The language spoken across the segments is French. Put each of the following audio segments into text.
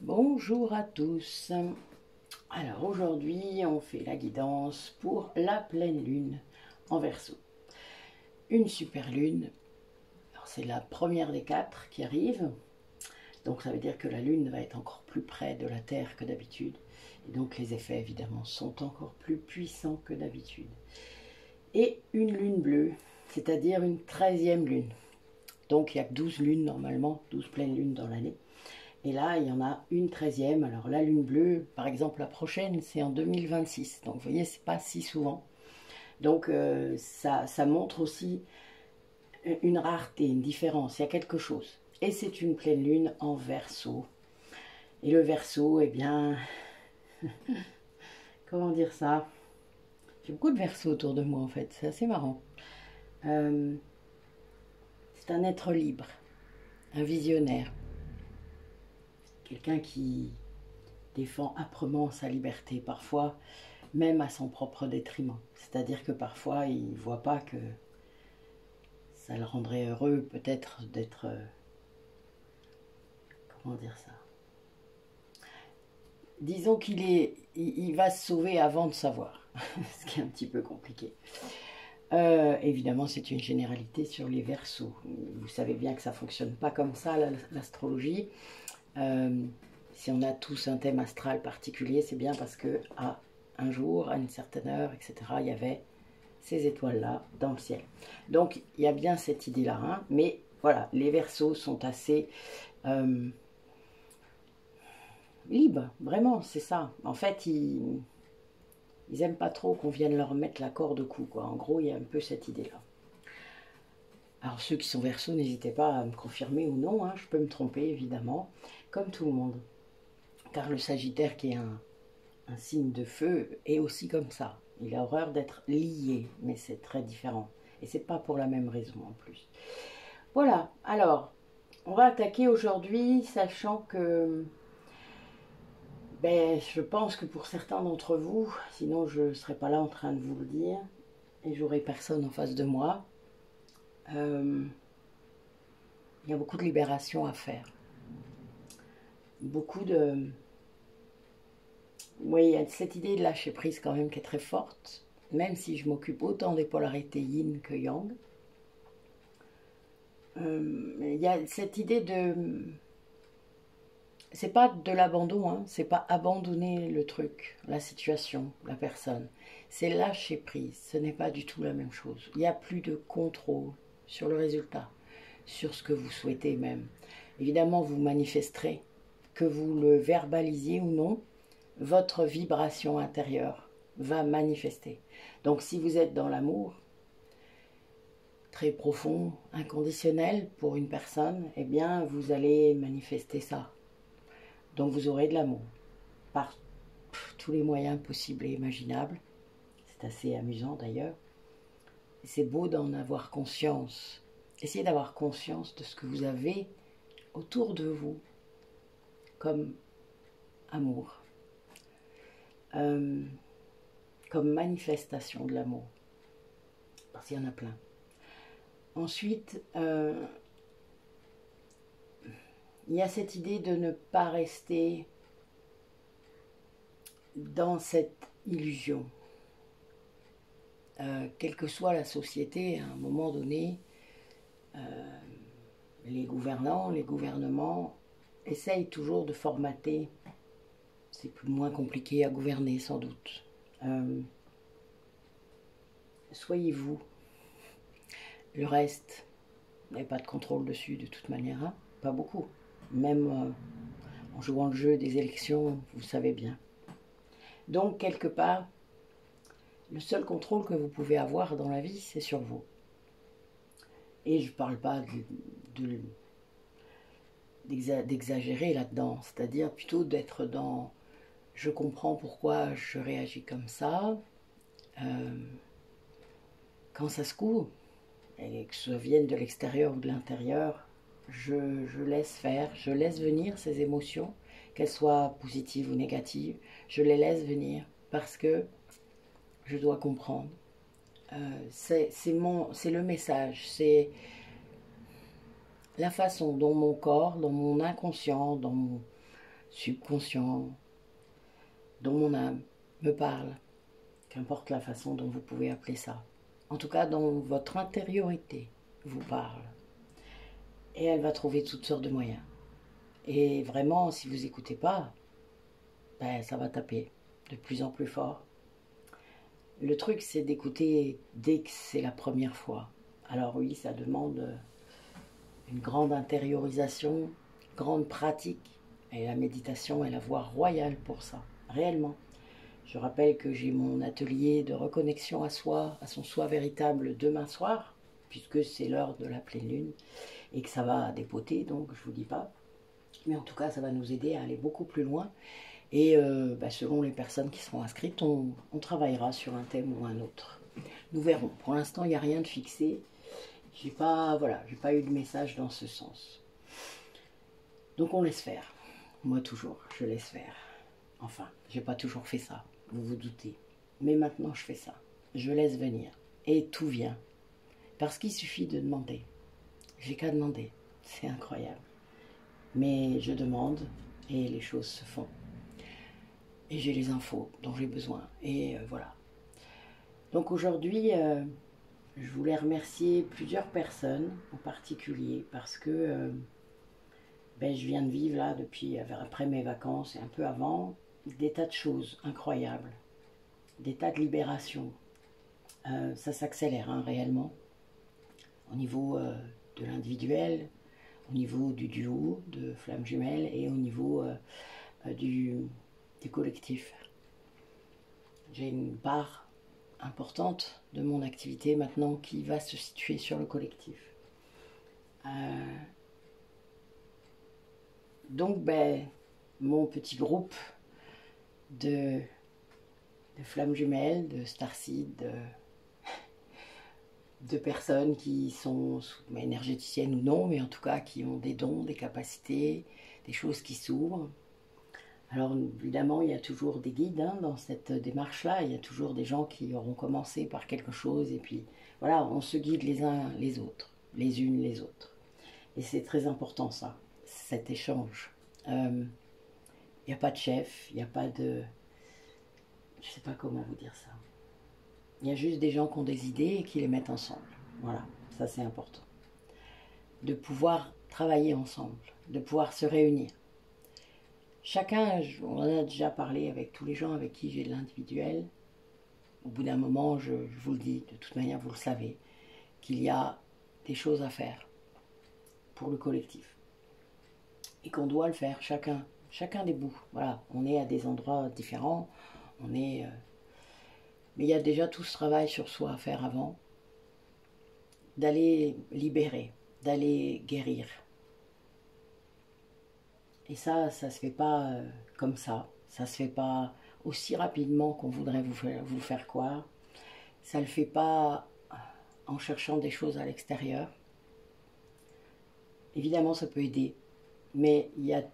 Bonjour à tous. Alors aujourd'hui on fait la guidance pour la pleine lune en Verseau. Une super lune, c'est la première des 4 qui arrive, donc ça veut dire que la lune va être encore plus près de la Terre que d'habitude, et donc les effets évidemment sont encore plus puissants que d'habitude. Et une lune bleue, c'est-à-dire une 13e lune, donc il y a 12 lunes normalement, 12 pleines lunes dans l'année. Et là, il y en a une 13e. Alors la lune bleue, par exemple, la prochaine, c'est en 2026. Donc vous voyez, c'est pas si souvent. Donc ça montre aussi une rareté, une différence. Il y a quelque chose. Et c'est une pleine lune en Verseau. Et le Verseau, eh bien, comment dire ça? J'ai beaucoup de Verseau autour de moi en fait. C'est assez marrant. C'est un être libre, un visionnaire. Quelqu'un qui défend âprement sa liberté, parfois même à son propre détriment. C'est-à-dire que parfois, il ne voit pas que ça le rendrait heureux, peut-être, d'être... comment dire ça? Disons il va se sauver avant de savoir, ce qui est un petit peu compliqué. Évidemment, c'est une généralité sur les Verseaux. Vous savez bien que ça ne fonctionne pas comme ça, l'astrologie. Si on a tous un thème astral particulier, c'est bien parce que un jour, à une certaine heure, etc., il y avait ces étoiles-là dans le ciel. Donc, il y a bien cette idée-là. Hein, mais voilà, les Verseaux sont assez libres, vraiment, c'est ça. En fait, ils n'aiment pas trop qu'on vienne leur mettre la corde au cou, quoi. En gros, il y a un peu cette idée-là. Alors, ceux qui sont Verseaux, n'hésitez pas à me confirmer ou non. Hein, je peux me tromper, évidemment, comme tout le monde. Car le Sagittaire, qui est un signe de feu, est aussi comme ça. Il a horreur d'être lié, mais c'est très différent. Et c'est pas pour la même raison en plus. Voilà, alors, on va attaquer aujourd'hui, sachant que je pense que pour certains d'entre vous, sinon je ne serais pas là en train de vous le dire, et j'aurais personne en face de moi, il y a beaucoup de libération à faire. Beaucoup de... Oui, il y a cette idée de lâcher prise quand même qui est très forte, même si je m'occupe autant des polarités yin que yang. Il y a cette idée de... C'est pas de l'abandon, hein, c'est pas abandonner le truc, la situation, la personne. C'est lâcher prise, ce n'est pas du tout la même chose. Il n'y a plus de contrôle sur le résultat, sur ce que vous souhaitez même. Évidemment, vous manifesterez, que vous le verbalisiez ou non, votre vibration intérieure va manifester. Donc si vous êtes dans l'amour, très profond, inconditionnel pour une personne, eh bien vous allez manifester ça. Donc vous aurez de l'amour par tous les moyens possibles et imaginables. C'est assez amusant d'ailleurs. C'est beau d'en avoir conscience. Essayez d'avoir conscience de ce que vous avez autour de vous comme amour, comme manifestation de l'amour. Parce qu'il y en a plein. Ensuite, il y a cette idée de ne pas rester dans cette illusion. Quelle que soit la société, à un moment donné, les gouvernants, les gouvernements essayent toujours de formater. C'est plus ou moins compliqué à gouverner sans doute. Soyez vous. Le reste, vous n'avez pas de contrôle dessus de toute manière, hein, pas beaucoup. Même en jouant le jeu des élections, vous savez bien. Donc, quelque part, le seul contrôle que vous pouvez avoir dans la vie, c'est sur vous. Et je ne parle pas d'exagérer là-dedans, c'est-à-dire plutôt d'être dans « je comprends pourquoi je réagis comme ça », quand ça se court, et que ça vienne de l'extérieur ou de l'intérieur, je laisse faire, je laisse venir ces émotions, qu'elles soient positives ou négatives, je les laisse venir parce que je dois comprendre. C'est le message, c'est la façon dont mon corps, dans mon inconscient, subconscient, dont mon âme me parle, qu'importe la façon dont vous pouvez appeler ça. En tout cas, dont votre intériorité vous parle. Et elle va trouver toutes sortes de moyens. Et vraiment, si vous n'écoutez pas, ben, ça va taper de plus en plus fort. Le truc, c'est d'écouter dès que c'est la première fois. Alors oui, ça demande une grande intériorisation, grande pratique. Et la méditation est la voie royale pour ça, réellement. Je rappelle que j'ai mon atelier de reconnexion à soi, à son soi véritable demain soir, puisque c'est l'heure de la pleine lune, et que ça va dépoter, donc je ne vous dis pas. Mais en tout cas, ça va nous aider à aller beaucoup plus loin. Et selon les personnes qui seront inscrites, on travaillera sur un thème ou un autre. Nous verrons. Pour l'instant, il n'y a rien de fixé. J'ai pas eu de message dans ce sens. Donc on laisse faire. Moi toujours, je laisse faire. Enfin, j'ai pas toujours fait ça, vous vous doutez. Mais maintenant, je fais ça. Je laisse venir. Et tout vient. Parce qu'il suffit de demander. J'ai qu'à demander. C'est incroyable. Mais je demande et les choses se font. Et j'ai les infos dont j'ai besoin. Et voilà. Donc aujourd'hui, je voulais remercier plusieurs personnes en particulier parce que je viens de vivre là depuis après mes vacances et un peu avant des tas de choses incroyables, des tas de libérations. Ça s'accélère réellement au niveau de l'individuel, au niveau du duo de flammes jumelles et au niveau du collectif. J'ai une part importante de mon activité maintenant qui va se situer sur le collectif. Donc mon petit groupe de flammes jumelles, de starseed, de personnes qui sont énergéticiennes ou non, mais en tout cas qui ont des dons, des capacités, des choses qui s'ouvrent. Alors évidemment, il y a toujours des guides dans cette démarche-là, il y a toujours des gens qui auront commencé par quelque chose, et puis voilà, on se guide les uns les autres, les unes les autres. Et c'est très important ça, cet échange. Il n'y a pas de chef, il n'y a pas de... Je ne sais pas comment vous dire ça. Il y a juste des gens qui ont des idées et qui les mettent ensemble. Voilà, ça c'est important. De pouvoir travailler ensemble, de pouvoir se réunir. Chacun, on en a déjà parlé avec tous les gens avec qui j'ai de l'individuel. Au bout d'un moment, je vous le dis, de toute manière vous le savez, qu'il y a des choses à faire pour le collectif. Et qu'on doit le faire, chacun des bouts. Voilà, on est à des endroits différents, mais il y a déjà tout ce travail sur soi à faire avant, d'aller libérer, d'aller guérir. Et ça se fait pas comme ça se fait pas aussi rapidement qu'on voudrait vous faire croire. Ça le fait pas en cherchant des choses à l'extérieur. Évidemment, ça peut aider, mais il y a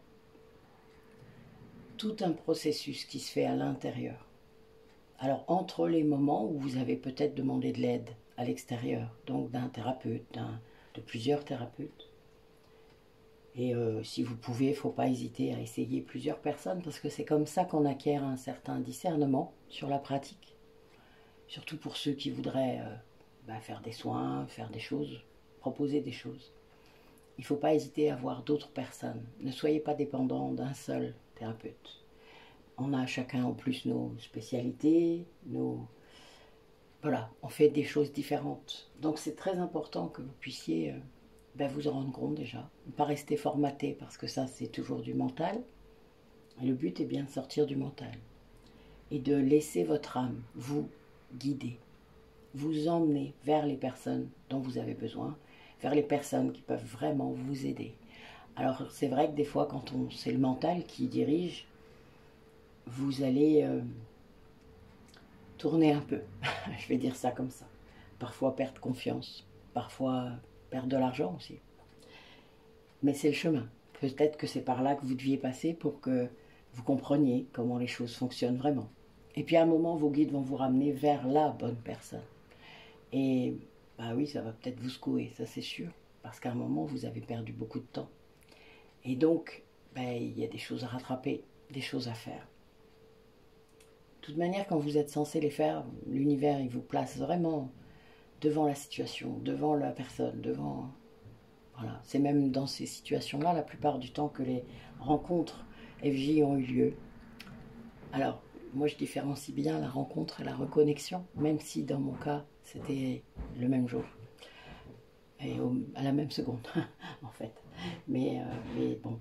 tout un processus qui se fait à l'intérieur. Alors, entre les moments où vous avez peut-être demandé de l'aide à l'extérieur, donc d'un thérapeute, de plusieurs thérapeutes, et si vous pouvez, il ne faut pas hésiter à essayer plusieurs personnes, parce que c'est comme ça qu'on acquiert un certain discernement sur la pratique, surtout pour ceux qui voudraient faire des soins, faire des choses, proposer des choses. Il ne faut pas hésiter à voir d'autres personnes. Ne soyez pas dépendant d'un seul thérapeute. On a chacun en plus nos spécialités, voilà, on fait des choses différentes. Donc c'est très important que vous puissiez vous en rendre compte déjà. Ne pas rester formaté, parce que ça c'est toujours du mental. Et le but est bien de sortir du mental. Et de laisser votre âme vous guider, vous emmener vers les personnes dont vous avez besoin, vers les personnes qui peuvent vraiment vous aider. Alors c'est vrai que des fois quand c'est le mental qui dirige, vous allez tourner un peu, je vais dire ça comme ça. Parfois perdre confiance, parfois perdre de l'argent aussi. Mais c'est le chemin. Peut-être que c'est par là que vous deviez passer pour que vous compreniez comment les choses fonctionnent vraiment. Et puis à un moment, vos guides vont vous ramener vers la bonne personne. Et oui, ça va peut-être vous secouer, ça c'est sûr. Parce qu'à un moment, vous avez perdu beaucoup de temps. Et donc, ben, il y a des choses à rattraper, des choses à faire. De toute manière, quand vous êtes censé les faire, l'univers, il vous place vraiment devant la situation, devant la personne, devant... Voilà. C'est même dans ces situations-là, la plupart du temps, que les rencontres FJ ont eu lieu. Alors, moi, je différencie bien la rencontre et la reconnexion, même si dans mon cas, c'était le même jour. Et à la même seconde, en fait. Mais bon,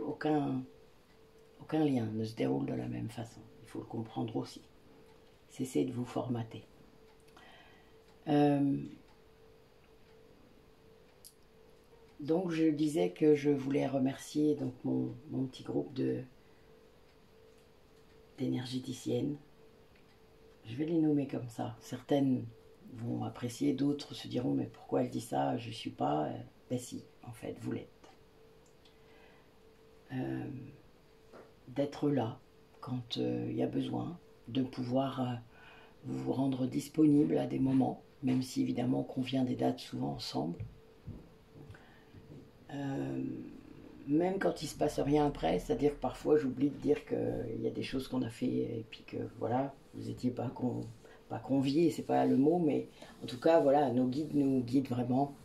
aucun lien ne se déroule de la même façon. Il faut le comprendre aussi. Cessez de vous formater. Donc je disais que je voulais remercier donc mon petit groupe d'énergéticiennes. Je vais les nommer comme ça. Certaines vont apprécier, d'autres se diront mais pourquoi elle dit ça, je ne suis pas. Ben si, en fait, vous l'êtes. D'être là quand il y a besoin, de pouvoir vous rendre disponible à des moments, même si évidemment on convient des dates souvent ensemble. Même quand il se passe rien après, c'est-à-dire que parfois j'oublie de dire qu'il y a des choses qu'on a fait et puis que voilà, vous n'étiez pas conviés, c'est pas le mot, mais en tout cas voilà, nos guides nous guident vraiment.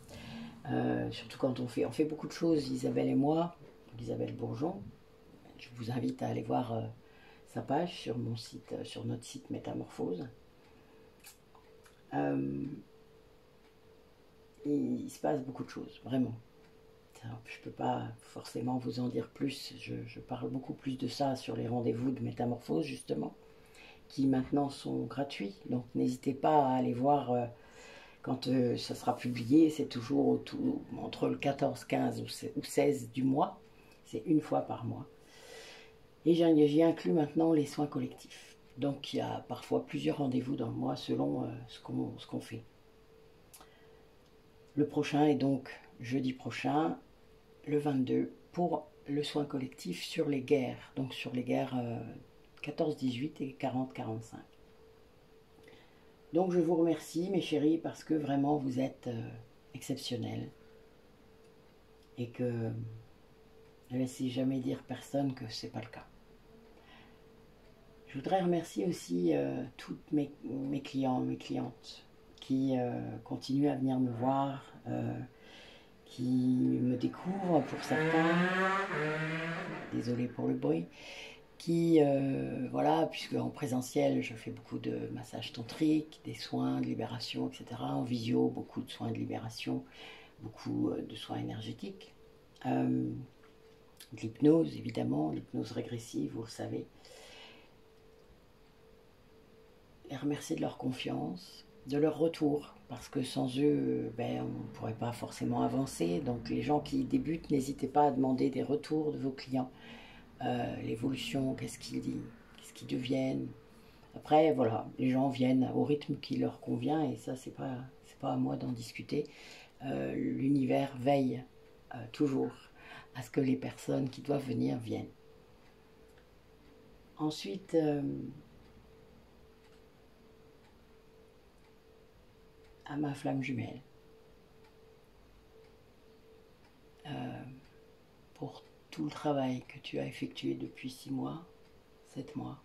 Surtout quand on fait beaucoup de choses, Isabelle et moi, Isabelle Bourgeon. Je vous invite à aller voir sa page sur mon site, sur notre site Métamorphose. Il se passe beaucoup de choses, vraiment. Je ne peux pas forcément vous en dire plus, je parle beaucoup plus de ça sur les rendez-vous de Métamorphose justement, qui maintenant sont gratuits, donc n'hésitez pas à aller voir quand ça sera publié, c'est toujours entre le 14, 15 ou 16 du mois, c'est une fois par mois. Et j'y inclus maintenant les soins collectifs, donc il y a parfois plusieurs rendez-vous dans le mois selon ce qu'on fait. Le prochain est donc jeudi prochain, le 22, pour le soin collectif sur les guerres, donc sur les guerres 14-18 et 40-45. Donc je vous remercie mes chéris parce que vraiment vous êtes exceptionnels et que ne laissez jamais dire personne que c'est pas le cas. Je voudrais remercier aussi toutes mes clients, mes clientes qui continuent à venir me voir, qui me découvrent pour certains, désolé pour le bruit, qui, voilà, puisque en présentiel, je fais beaucoup de massages tantriques, des soins de libération, etc. En visio, beaucoup de soins de libération, beaucoup de soins énergétiques. De l'hypnose, évidemment, l'hypnose régressive, vous le savez. Les remercier de leur confiance, de leur retour, parce que sans eux, ben, on ne pourrait pas forcément avancer. Donc les gens qui débutent, n'hésitez pas à demander des retours de vos clients. L'évolution, qu'est-ce qu'ils deviennent. Après, voilà, les gens viennent au rythme qui leur convient et ça, c'est pas à moi d'en discuter. L'univers veille toujours à ce que les personnes qui doivent venir viennent. Ensuite, à ma flamme jumelle, pour tout le travail que tu as effectué depuis 6 mois, 7 mois,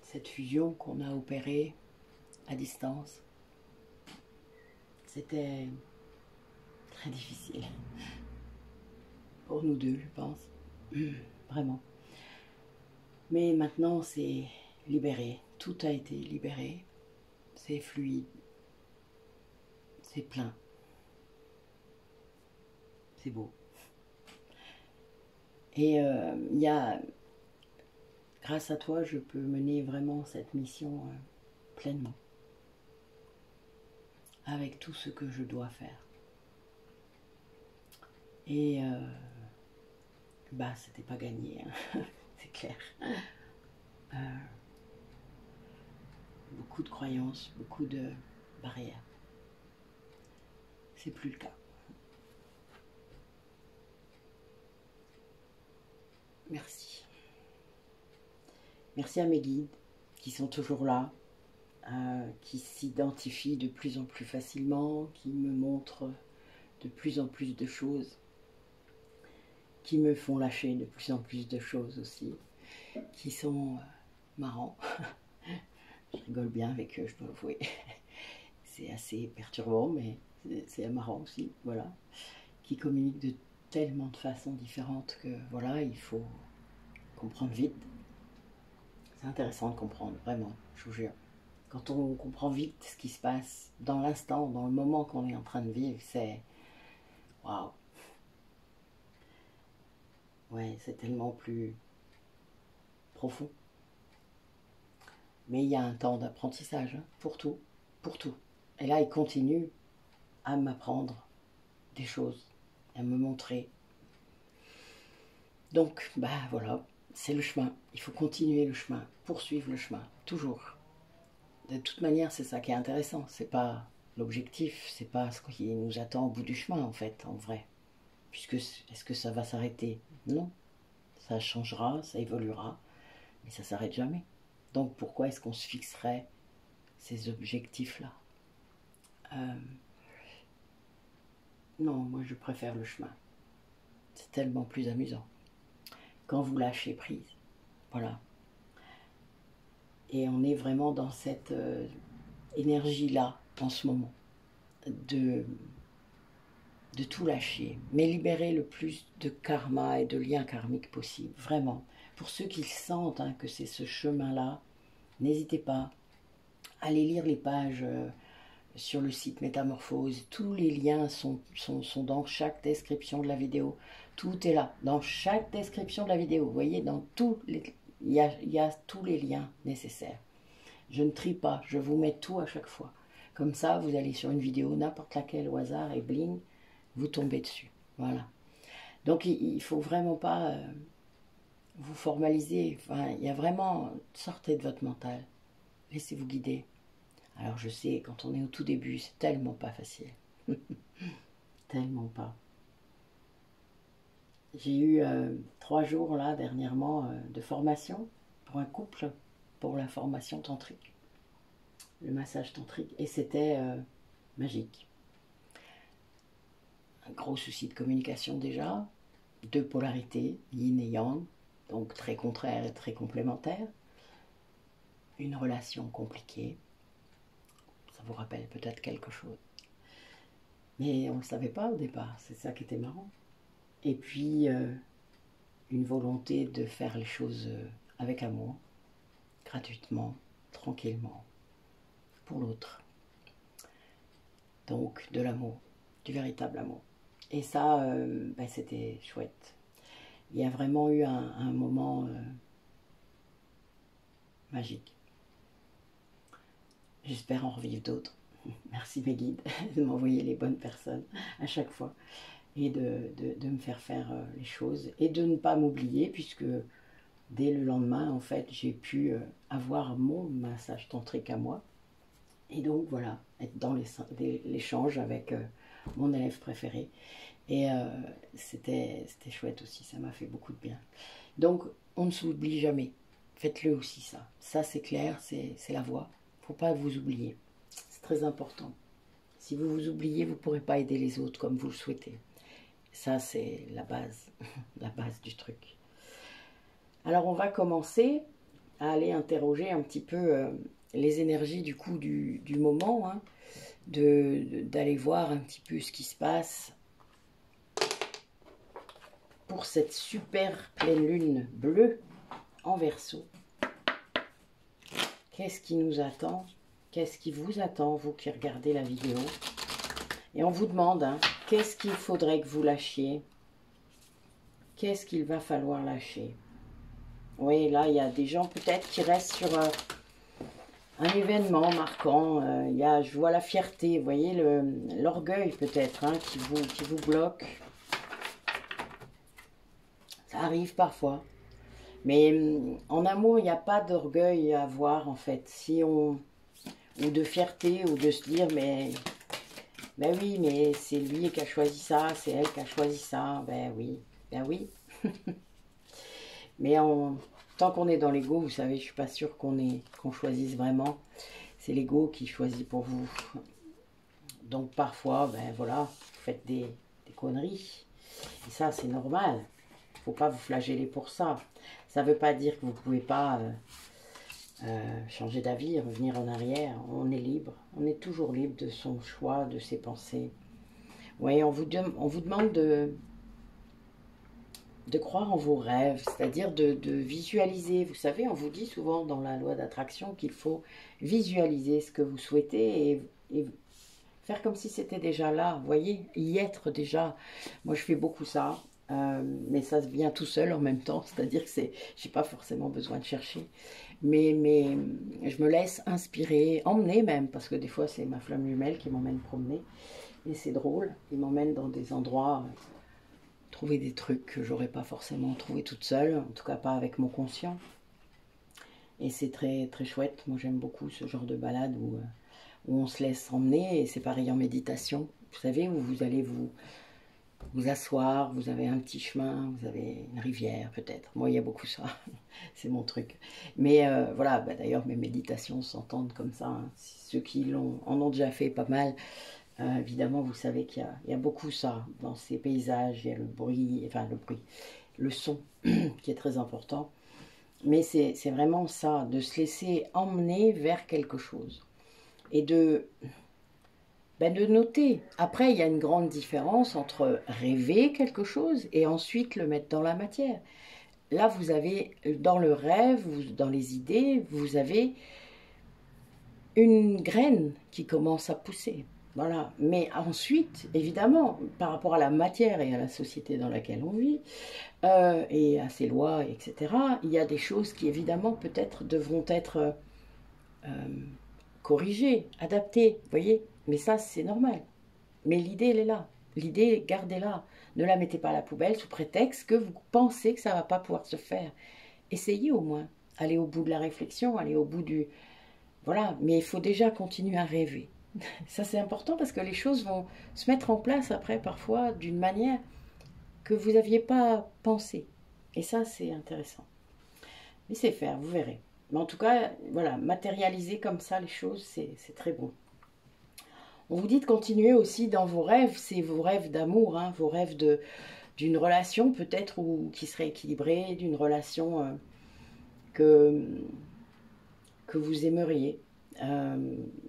cette fusion qu'on a opérée à distance, c'était très difficile pour nous deux, je pense, vraiment. Mais maintenant, c'est libéré, tout a été libéré, c'est fluide, c'est plein, c'est beau. Et il y a, grâce à toi, je peux mener vraiment cette mission pleinement, avec tout ce que je dois faire. Et bah, c'était pas gagné, hein. C'est clair. Beaucoup de croyances, beaucoup de barrières. C'est plus le cas. Merci. Merci à mes guides qui sont toujours là, qui s'identifient de plus en plus facilement, qui me montrent de plus en plus de choses qui me font lâcher de plus en plus de choses aussi, qui sont marrants. Je rigole bien avec eux, je dois avouer. C'est assez perturbant, mais c'est marrant aussi, voilà. Qui communiquent de tellement de façons différentes que, voilà, il faut comprendre vite. C'est intéressant de comprendre, vraiment, je vous jure. Quand on comprend vite ce qui se passe dans l'instant, dans le moment qu'on est en train de vivre, c'est... Waouh! Ouais, c'est tellement plus profond. Mais il y a un temps d'apprentissage, hein, pour tout, pour tout. Et là, il continue à m'apprendre des choses, à me montrer. Donc, bah voilà, c'est le chemin. Il faut continuer le chemin, poursuivre le chemin, toujours. De toute manière, c'est ça qui est intéressant. C'est pas l'objectif, c'est pas ce qui nous attend au bout du chemin, en fait, en vrai. Puisque, est-ce que ça va s'arrêter? Non. Ça changera, ça évoluera, mais ça s'arrête jamais. Donc, pourquoi est-ce qu'on se fixerait ces objectifs-là? Non, moi, je préfère le chemin. C'est tellement plus amusant. Quand vous lâchez prise, voilà. Et on est vraiment dans cette énergie-là, en ce moment, de tout lâcher, mais libérer le plus de karma et de liens karmiques possible, vraiment. Pour ceux qui sentent hein, que c'est ce chemin-là, n'hésitez pas à aller lire les pages sur le site Métamorphose. Tous les liens sont dans chaque description de la vidéo. Tout est là, dans chaque description de la vidéo. Vous voyez, dans tous les, il y a tous les liens nécessaires. Je ne trie pas, je vous mets tout à chaque fois. Comme ça, vous allez sur une vidéo, n'importe laquelle au hasard, et bling, vous tombez dessus. Voilà. Donc, il ne faut vraiment pas vous formaliser. Enfin, il y a vraiment, sortez de votre mental. Laissez-vous guider. Alors, je sais, quand on est au tout début, c'est tellement pas facile. Tellement pas. J'ai eu 3 jours, là, dernièrement, de formation pour un couple, pour la formation tantrique. Le massage tantrique. Et c'était magique. Un gros souci de communication déjà, 2 polarités, yin et yang, donc très contraires et très complémentaires, une relation compliquée, ça vous rappelle peut-être quelque chose, mais on ne le savait pas au départ, c'est ça qui était marrant. Et puis une volonté de faire les choses avec amour, gratuitement, tranquillement, pour l'autre. Donc de l'amour, du véritable amour. Et ça, ben, c'était chouette. Il y a vraiment eu un moment magique. J'espère en revivre d'autres. Merci mes guides de m'envoyer les bonnes personnes à chaque fois et de me faire faire les choses et de ne pas m'oublier puisque dès le lendemain, en fait, j'ai pu avoir mon massage tantrique à moi. Et donc voilà, être dans l'échange avec mon élève préféré. Et c'était chouette aussi, ça m'a fait beaucoup de bien. Donc, on ne s'oublie jamais. Faites-le aussi, ça. Ça, c'est clair, c'est la voie. Il ne faut pas vous oublier. C'est très important. Si vous vous oubliez, vous ne pourrez pas aider les autres comme vous le souhaitez. Ça, c'est la base, la base du truc. Alors, on va commencer à aller interroger un petit peu les énergies du coup du moment, hein, d'aller voir un petit peu ce qui se passe pour cette super pleine lune bleue en Verseau. Qu'est-ce qui nous attend? Qu'est-ce qui vous attend, vous qui regardez la vidéo? Et on vous demande, hein, qu'est-ce qu'il faudrait que vous lâchiez? Qu'est-ce qu'il va falloir lâcher? Oui, là, il y a des gens peut-être qui restent sur un événement marquant. Je vois la fierté, vous voyez, l'orgueil peut-être, hein, qui vous bloque. Ça arrive parfois. Mais en amour, il n'y a pas d'orgueil à avoir, en fait. Ou de fierté, ou de se dire, ben oui, mais c'est lui qui a choisi ça, c'est elle qui a choisi ça. Ben oui. Mais tant qu'on est dans l'ego, vous savez, je ne suis pas sûre qu'on choisisse vraiment. C'est l'ego qui choisit pour vous. Donc parfois, ben voilà, vous faites des conneries. Et ça, c'est normal. Il ne faut pas vous flageller pour ça. Ça ne veut pas dire que vous ne pouvez pas changer d'avis, revenir en arrière. On est libre. On est toujours libre de son choix, de ses pensées. Oui, on vous demande de croire en vos rêves, c'est-à-dire de visualiser. Vous savez, on vous dit souvent dans la loi d'attraction qu'il faut visualiser ce que vous souhaitez et faire comme si c'était déjà là, vous voyez, y être déjà. Moi, je fais beaucoup ça, mais ça vient tout seul en même temps, c'est-à-dire que j'ai pas forcément besoin de chercher, mais je me laisse inspirer, emmener même, parce que des fois, c'est ma flamme jumelle qui m'emmène promener, et c'est drôle, il m'emmène dans des endroits, trouver des trucs que j'aurais pas forcément trouvé toute seule, en tout cas pas avec mon conscient, et c'est très, très chouette. Moi, j'aime beaucoup ce genre de balade où on se laisse emmener, et c'est pareil en méditation, vous savez, où vous allez vous asseoir, vous avez un petit chemin, vous avez une rivière peut-être. Moi, il y a beaucoup ça, c'est mon truc. Mais voilà, bah, d'ailleurs, mes méditations s'entendent comme ça. Hein. Ceux qui en ont déjà fait pas mal, évidemment, vous savez qu'il y a beaucoup ça dans ces paysages. Il y a le bruit, le son qui est très important. Mais c'est vraiment ça, de se laisser emmener vers quelque chose. Et de noter. Après, il y a une grande différence entre rêver quelque chose et ensuite le mettre dans la matière. Là, vous avez, dans le rêve, dans les idées, vous avez une graine qui commence à pousser. Voilà. Mais ensuite, évidemment, par rapport à la matière et à la société dans laquelle on vit, et à ses lois, etc., il y a des choses qui, évidemment, peut-être devront être corrigées, adaptées, vous voyez. Mais ça, c'est normal. Mais l'idée, elle est là. L'idée, gardez-la. Ne la mettez pas à la poubelle sous prétexte que vous pensez que ça ne va pas pouvoir se faire. Essayez au moins. Allez au bout de la réflexion, allez au bout du... Voilà, mais il faut déjà continuer à rêver. Ça, c'est important parce que les choses vont se mettre en place après, parfois, d'une manière que vous n'aviez pas pensé. Et ça, c'est intéressant. Laissez faire, vous verrez. Mais en tout cas, voilà, matérialiser comme ça les choses, c'est très bon. On vous dit de continuer aussi dans vos rêves, c'est vos rêves d'amour, hein, vos rêves d'une relation peut-être qui serait équilibrée, d'une relation que vous aimeriez.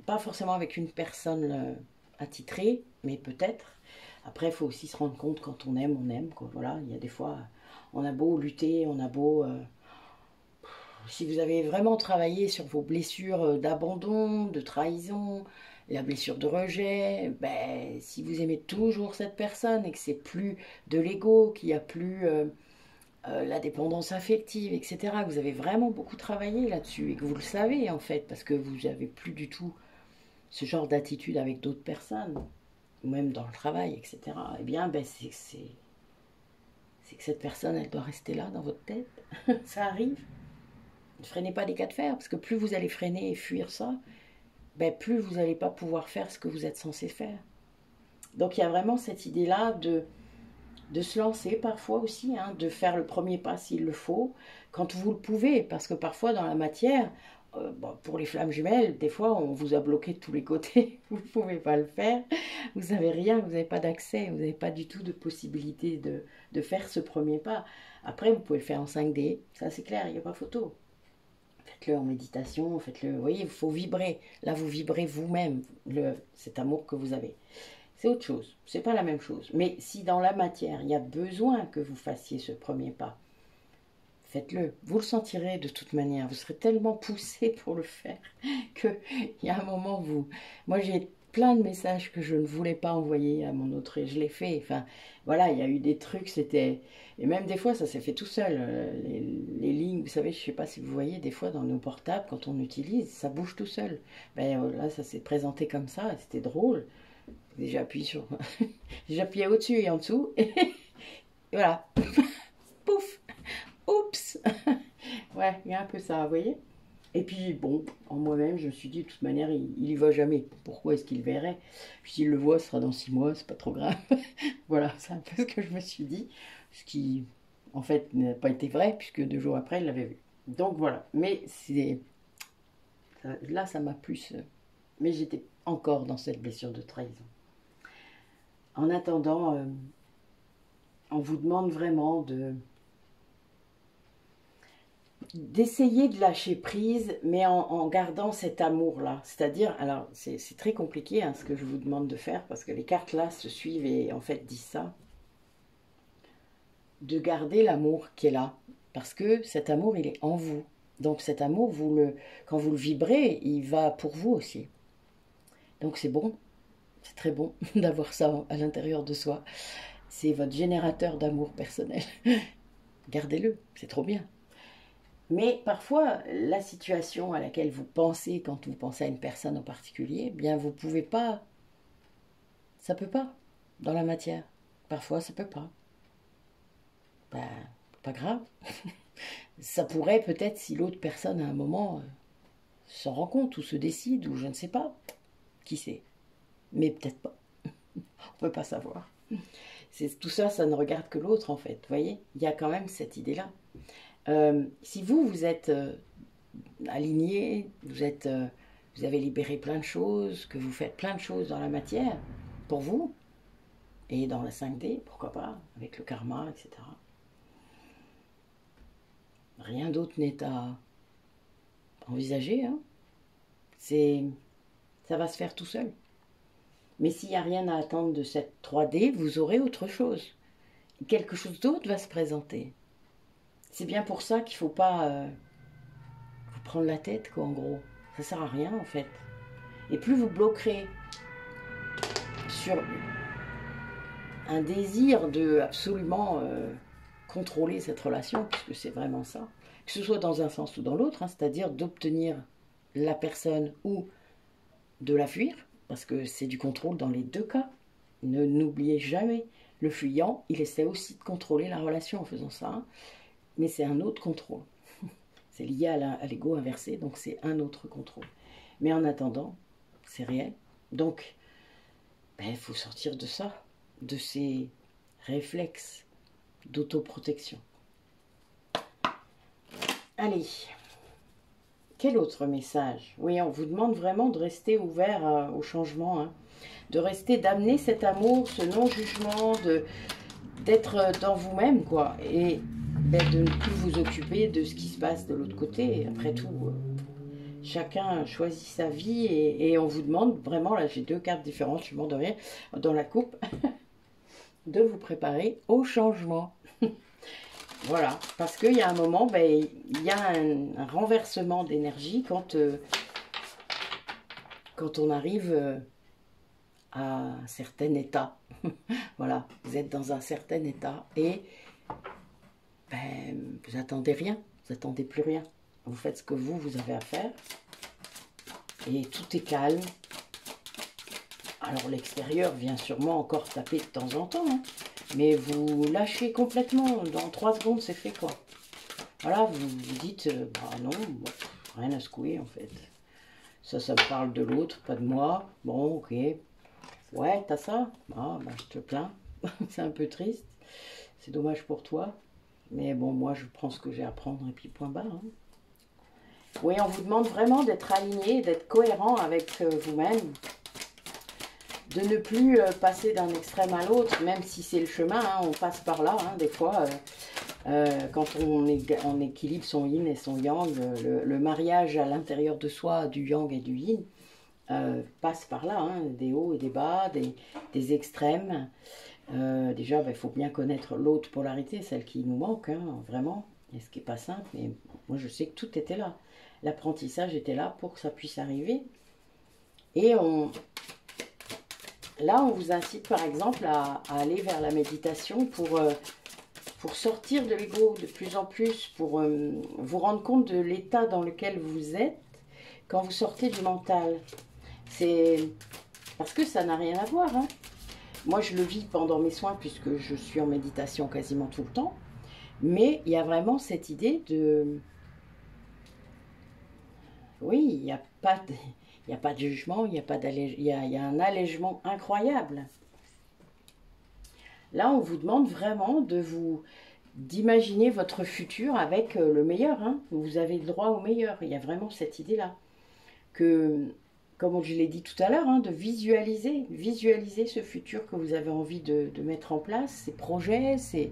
Pas forcément avec une personne attitrée, mais peut-être. Après, il faut aussi se rendre compte quand on aime, quoi. Voilà, il y a des fois, on a beau lutter, on a beau... si vous avez vraiment travaillé sur vos blessures d'abandon, de trahison, la blessure de rejet, ben, si vous aimez toujours cette personne et que c'est plus de l'ego, qu'il n'y a plus la dépendance affective, etc., que vous avez vraiment beaucoup travaillé là-dessus et que vous le savez en fait, parce que vous n'avez plus du tout ce genre d'attitude avec d'autres personnes, ou même dans le travail, etc., eh bien, ben, c'est que cette personne, elle doit rester là dans votre tête. Ça arrive. Ne freinez pas des cas de fer, parce que plus vous allez freiner et fuir ça, ben plus vous n'allez pas pouvoir faire ce que vous êtes censé faire. Donc il y a vraiment cette idée-là de se lancer parfois aussi, hein, de faire le premier pas s'il le faut, quand vous le pouvez, parce que parfois dans la matière, bon, pour les flammes jumelles, des fois on vous a bloqué de tous les côtés, vous ne pouvez pas le faire, vous n'avez rien, vous n'avez pas d'accès, vous n'avez pas du tout de possibilité de faire ce premier pas. Après vous pouvez le faire en 5D, ça c'est clair, il n'y a pas photo. Faites-le en méditation, faites-le, vous voyez, il faut vibrer. Là, vous vibrez vous-même, cet amour que vous avez. C'est autre chose, c'est pas la même chose. Mais si dans la matière, il y a besoin que vous fassiez ce premier pas, faites-le. Vous le sentirez de toute manière. Vous serez tellement poussé pour le faire qu'il y a un moment où... Moi, j'ai plein de messages que je ne voulais pas envoyer à mon autre et je l'ai fait. Enfin, voilà, il y a eu des trucs, c'était... Et même des fois, ça s'est fait tout seul. Les lignes, vous savez, je ne sais pas si vous voyez, des fois dans nos portables, quand on utilise, ça bouge tout seul. Ben là, ça s'est présenté comme ça et c'était drôle. J'ai appuyé sur... J'ai appuyé au-dessus et en dessous. Et voilà. Pouf. Oups. Ouais, il y a un peu ça, vous voyez. Et puis, bon, en moi-même, je me suis dit, de toute manière, il y va jamais. Pourquoi est-ce qu'il verrait? Puis s'il le voit, ce sera dans 6 mois, c'est pas trop grave. Voilà, c'est un peu ce que je me suis dit. Ce qui, en fait, n'a pas été vrai, puisque 2 jours après, il l'avait vu. Donc voilà. Mais c'est... Là, ça m'a plus... Mais j'étais encore dans cette blessure de trahison. En attendant, on vous demande vraiment d'essayer de lâcher prise, mais en gardant cet amour-là. C'est-à-dire, alors c'est très compliqué hein, ce que je vous demande de faire, parce que les cartes là se suivent et en fait disent ça. De garder l'amour qui est là, parce que cet amour, il est en vous. Donc cet amour, quand vous le vibrez, il va pour vous aussi. Donc c'est bon, c'est très bon d'avoir ça à l'intérieur de soi. C'est votre générateur d'amour personnel. Gardez-le, c'est trop bien. Mais parfois, la situation à laquelle vous pensez quand vous pensez à une personne en particulier, eh bien vous pouvez pas, ça peut pas, dans la matière. Parfois, ça peut pas. Ben, pas grave. Ça pourrait peut-être si l'autre personne à un moment s'en rend compte ou se décide ou je ne sais pas. Qui sait? Mais peut-être pas. On peut pas savoir. Tout ça, ça ne regarde que l'autre en fait. Vous voyez, il y a quand même cette idée-là. Si vous êtes aligné, vous avez libéré plein de choses, que vous faites plein de choses dans la matière, pour vous, et dans la 5D, pourquoi pas, avec le karma, etc. Rien d'autre n'est à envisager. Hein. Ça va se faire tout seul. Mais s'il n'y a rien à attendre de cette 3D, vous aurez autre chose. Quelque chose d'autre va se présenter. C'est bien pour ça qu'il ne faut pas vous prendre la tête, quoi, en gros. Ça ne sert à rien, en fait. Et plus vous bloquerez sur un désir de absolument contrôler cette relation, puisque c'est vraiment ça, que ce soit dans un sens ou dans l'autre, hein, c'est-à-dire d'obtenir la personne ou de la fuir, parce que c'est du contrôle dans les deux cas. N'oubliez jamais, le fuyant, il essaie aussi de contrôler la relation en faisant ça, hein, mais c'est un autre contrôle. C'est lié à l'ego inversé, donc c'est un autre contrôle. Mais en attendant, c'est réel. Donc, il faut sortir de ça, de ces réflexes d'autoprotection. Allez, quel autre message? Oui, on vous demande vraiment de rester ouvert au changement, hein, de rester, d'amener cet amour, ce non-jugement, d'être dans vous-même, quoi, et de ne plus vous occuper de ce qui se passe de l'autre côté. Après tout, chacun choisit sa vie et on vous demande vraiment, là j'ai deux cartes différentes, je suis mort de rire, dans la coupe, de vous préparer au changement. Voilà, parce qu'il y a un moment, il y a un renversement d'énergie quand on arrive à un certain état. Voilà, vous êtes dans un certain état et vous attendez rien, vous attendez plus rien. Vous faites ce que vous avez à faire et tout est calme. Alors l'extérieur vient sûrement encore taper de temps en temps, hein, mais vous lâchez complètement, dans 3 secondes c'est fait quoi. Voilà, vous vous dites, bah non, bon, rien à secouer en fait. Ça me parle de l'autre, pas de moi. Bon, ok. Ouais, t'as ça? Ah, bah je te plains. C'est un peu triste. C'est dommage pour toi. Mais bon, moi je prends ce que j'ai à prendre et puis point barre. Hein. Oui, on vous demande vraiment d'être aligné, d'être cohérent avec vous-même. De ne plus passer d'un extrême à l'autre, même si c'est le chemin, hein, on passe par là, hein, des fois, quand on équilibre son yin et son yang, le mariage à l'intérieur de soi du yang et du yin passe par là, hein, des hauts et des bas, des extrêmes. Déjà, il faut bien connaître l'autre polarité, celle qui nous manque, hein, vraiment, et ce qui n'est pas simple, mais moi je sais que tout était là. L'apprentissage était là pour que ça puisse arriver. Et là, on vous incite par exemple à aller vers la méditation pour sortir de l'ego de plus en plus, pour vous rendre compte de l'état dans lequel vous êtes quand vous sortez du mental. C'est parce que ça n'a rien à voir. Hein. Moi, je le vis pendant mes soins puisque je suis en méditation quasiment tout le temps. Mais il y a vraiment cette idée de... Oui, il n'y a pas de... Il n'y a pas de jugement, il y a un allègement incroyable. Là, on vous demande vraiment d'imaginer votre futur avec le meilleur. Hein. Vous avez le droit au meilleur. Il y a vraiment cette idée-là. Que comme je l'ai dit tout à l'heure, hein, de visualiser ce futur que vous avez envie de mettre en place, ces projets, c'est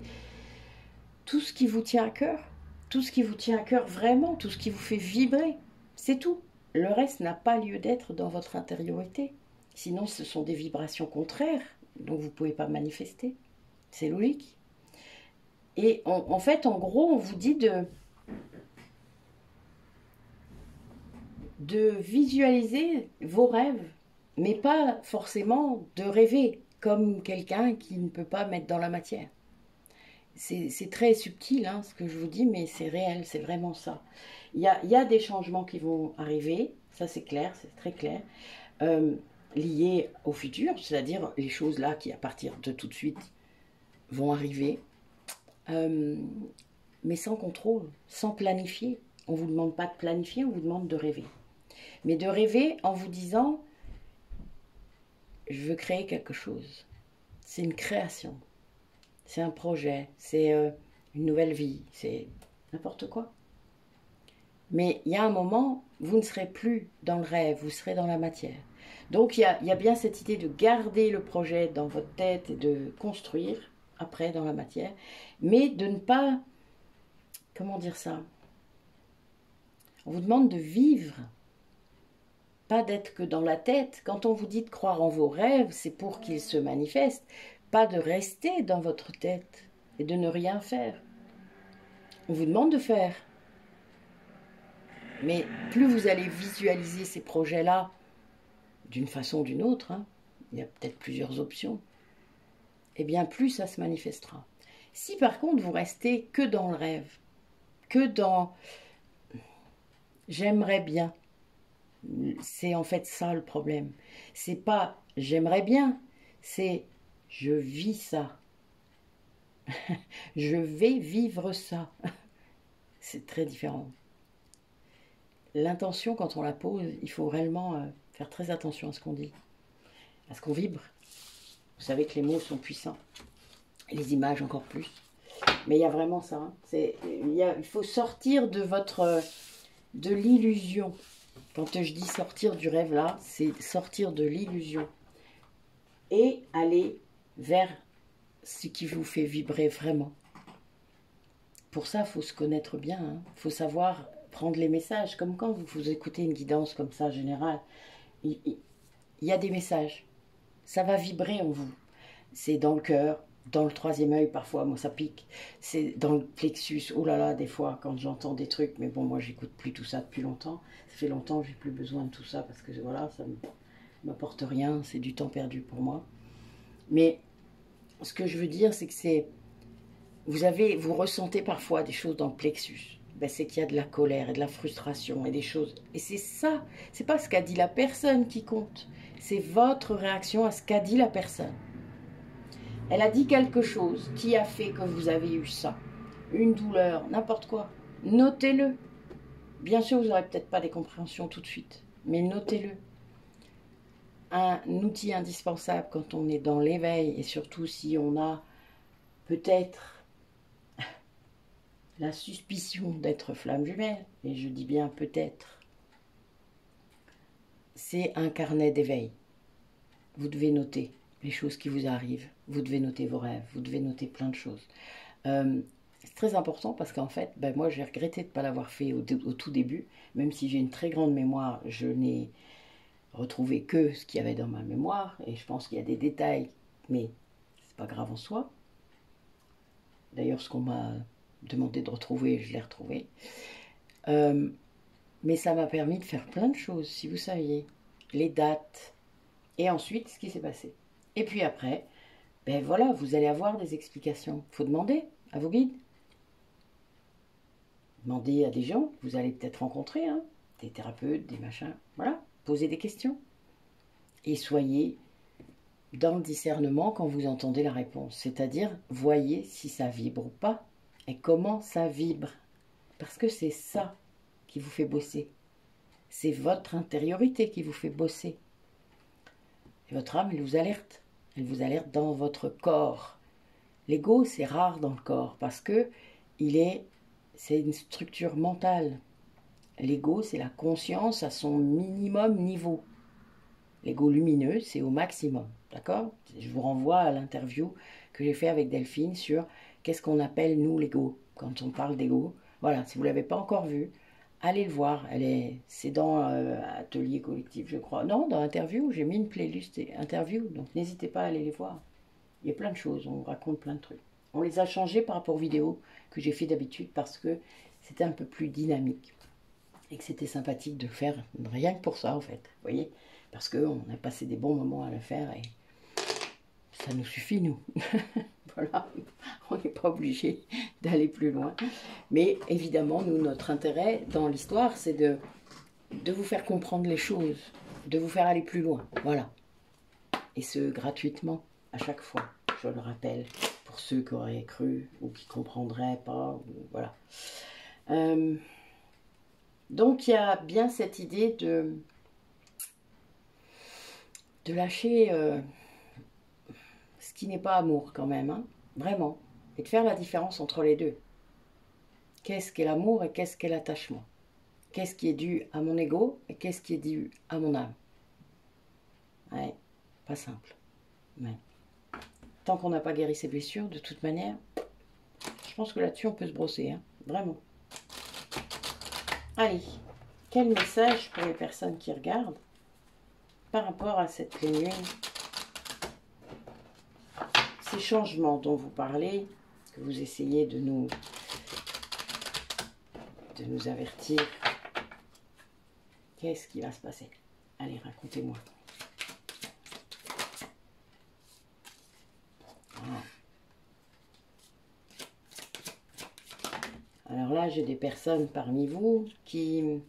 tout ce qui vous tient à cœur, tout ce qui vous tient à cœur vraiment, tout ce qui vous fait vibrer, c'est tout. Le reste n'a pas lieu d'être dans votre intériorité. Sinon, ce sont des vibrations contraires, donc vous ne pouvez pas manifester. C'est logique. Et en fait, en gros, on vous dit de visualiser vos rêves, mais pas forcément de rêver comme quelqu'un qui ne peut pas mettre dans la matière. C'est très subtil hein, ce que je vous dis, mais c'est réel, c'est vraiment ça. Il y a des changements qui vont arriver, ça c'est clair, c'est très clair, liés au futur, c'est-à-dire les choses là qui à partir de tout de suite vont arriver, mais sans contrôle, sans planifier. On ne vous demande pas de planifier, on vous demande de rêver. Mais de rêver en vous disant, je veux créer quelque chose. C'est une création. C'est un projet, c'est une nouvelle vie, c'est n'importe quoi. Mais il y a un moment, vous ne serez plus dans le rêve, vous serez dans la matière. Donc il y a bien cette idée de garder le projet dans votre tête et de construire après dans la matière, mais de ne pas, comment dire ça? On vous demande de vivre, pas d'être que dans la tête. Quand on vous dit de croire en vos rêves, c'est pour qu'ils se manifestent. Pas de rester dans votre tête et de ne rien faire. On vous demande de faire. Mais plus vous allez visualiser ces projets-là, d'une façon ou d'une autre, hein, il y a peut-être plusieurs options, et bien plus ça se manifestera. Si par contre vous restez que dans le rêve, que dans « j'aimerais bien », c'est en fait ça le problème. C'est pas « j'aimerais bien », c'est je vis ça. Je vais vivre ça. C'est très différent. L'intention, quand on la pose, il faut réellement faire très attention à ce qu'on dit, à ce qu'on vibre. Vous savez que les mots sont puissants, et les images encore plus. Mais il y a vraiment ça. Hein. Il faut sortir de l'illusion. Quand je dis sortir du rêve là, c'est sortir de l'illusion et aller vers ce qui vous fait vibrer vraiment. Pour ça, il faut se connaître bien. Il faut savoir prendre les messages. Comme quand vous écoutez une guidance comme ça, générale, il y a des messages. Ça va vibrer en vous. C'est dans le cœur, dans le troisième œil, parfois, moi ça pique. C'est dans le plexus. Oh là là, des fois, quand j'entends des trucs, mais bon, moi j'écoute plus tout ça depuis longtemps. Ça fait longtemps que j'ai plus besoin de tout ça parce que voilà, ça ne m'apporte rien. C'est du temps perdu pour moi. Mais ce que je veux dire, c'est que vous ressentez parfois des choses dans le plexus. Ben, c'est qu'il y a de la colère et de la frustration et des choses. Et c'est ça, c'est pas ce qu'a dit la personne qui compte. C'est votre réaction à ce qu'a dit la personne. Elle a dit quelque chose qui a fait que vous avez eu ça. Une douleur, n'importe quoi. Notez-le. Bien sûr, vous n'aurez peut-être pas des compréhensions tout de suite, mais notez-le. Un outil indispensable quand on est dans l'éveil et surtout si on a peut-être la suspicion d'être flamme jumelle, et je dis bien peut-être, c'est un carnet d'éveil. Vous devez noter les choses qui vous arrivent, vous devez noter vos rêves, vous devez noter plein de choses. C'est très important parce qu'en fait, ben moi j'ai regretté de ne pas l'avoir fait au tout début, même si j'ai une très grande mémoire, je n'ai retrouvé que ce qu'il y avait dans ma mémoire, et je pense qu'il y a des détails, mais c'est pas grave en soi. D'ailleurs, ce qu'on m'a demandé de retrouver, je l'ai retrouvé. Mais ça m'a permis de faire plein de choses, si vous saviez. Les dates, et ensuite ce qui s'est passé. Et puis après, ben voilà, vous allez avoir des explications. Il faut demander à vos guides. Demandez à des gens que vous allez peut-être rencontrer, hein, des thérapeutes, des machins. Voilà, posez des questions. Et soyez dans le discernement quand vous entendez la réponse. C'est-à-dire, voyez si ça vibre ou pas. Et comment ça vibre. Parce que c'est ça qui vous fait bosser. C'est votre intériorité qui vous fait bosser. Et votre âme, elle vous alerte. Elle vous alerte dans votre corps. L'ego, c'est rare dans le corps parce que c'est une structure mentale. L'ego, c'est la conscience à son minimum niveau. L'ego lumineux, c'est au maximum, d'accord? Je vous renvoie à l'interview que j'ai fait avec Delphine sur qu'est-ce qu'on appelle, nous, l'ego, quand on parle d'ego. Voilà, si vous ne l'avez pas encore vu, allez le voir. C'est dans Atelier Collectif, je crois. Non, dans Interview, j'ai mis une playlist Interview, donc n'hésitez pas à aller les voir. Il y a plein de choses, on raconte plein de trucs. On les a changés par rapport aux vidéos que j'ai fait d'habitude parce que c'était un peu plus dynamique et que c'était sympathique de le faire rien que pour ça en fait, vous voyez, parce qu'on a passé des bons moments à le faire et ça nous suffit nous. Voilà, on n'est pas obligé d'aller plus loin. Mais évidemment, nous, notre intérêt dans l'histoire, c'est de vous faire comprendre les choses, de vous faire aller plus loin, voilà. Et ce, gratuitement, à chaque fois, je le rappelle, pour ceux qui auraient cru ou qui ne comprendraient pas, voilà. Donc, il y a bien cette idée de lâcher ce qui n'est pas amour quand même, hein, vraiment, et de faire la différence entre les deux. Qu'est-ce qu'est l'amour et qu'est-ce qu'est l'attachement? Qu'est-ce qui est dû à mon ego et qu'est-ce qui est dû à mon âme? Ouais, pas simple. Ouais. Tant qu'on n'a pas guéri ses blessures, de toute manière, je pense que là-dessus, on peut se brosser, hein, vraiment. Allez, quel message pour les personnes qui regardent par rapport à cette pleine lune? Ces changements dont vous parlez, que vous essayez de nous avertir, qu'est-ce qui va se passer? Allez, racontez-moi. Alors là, j'ai des personnes parmi vous qui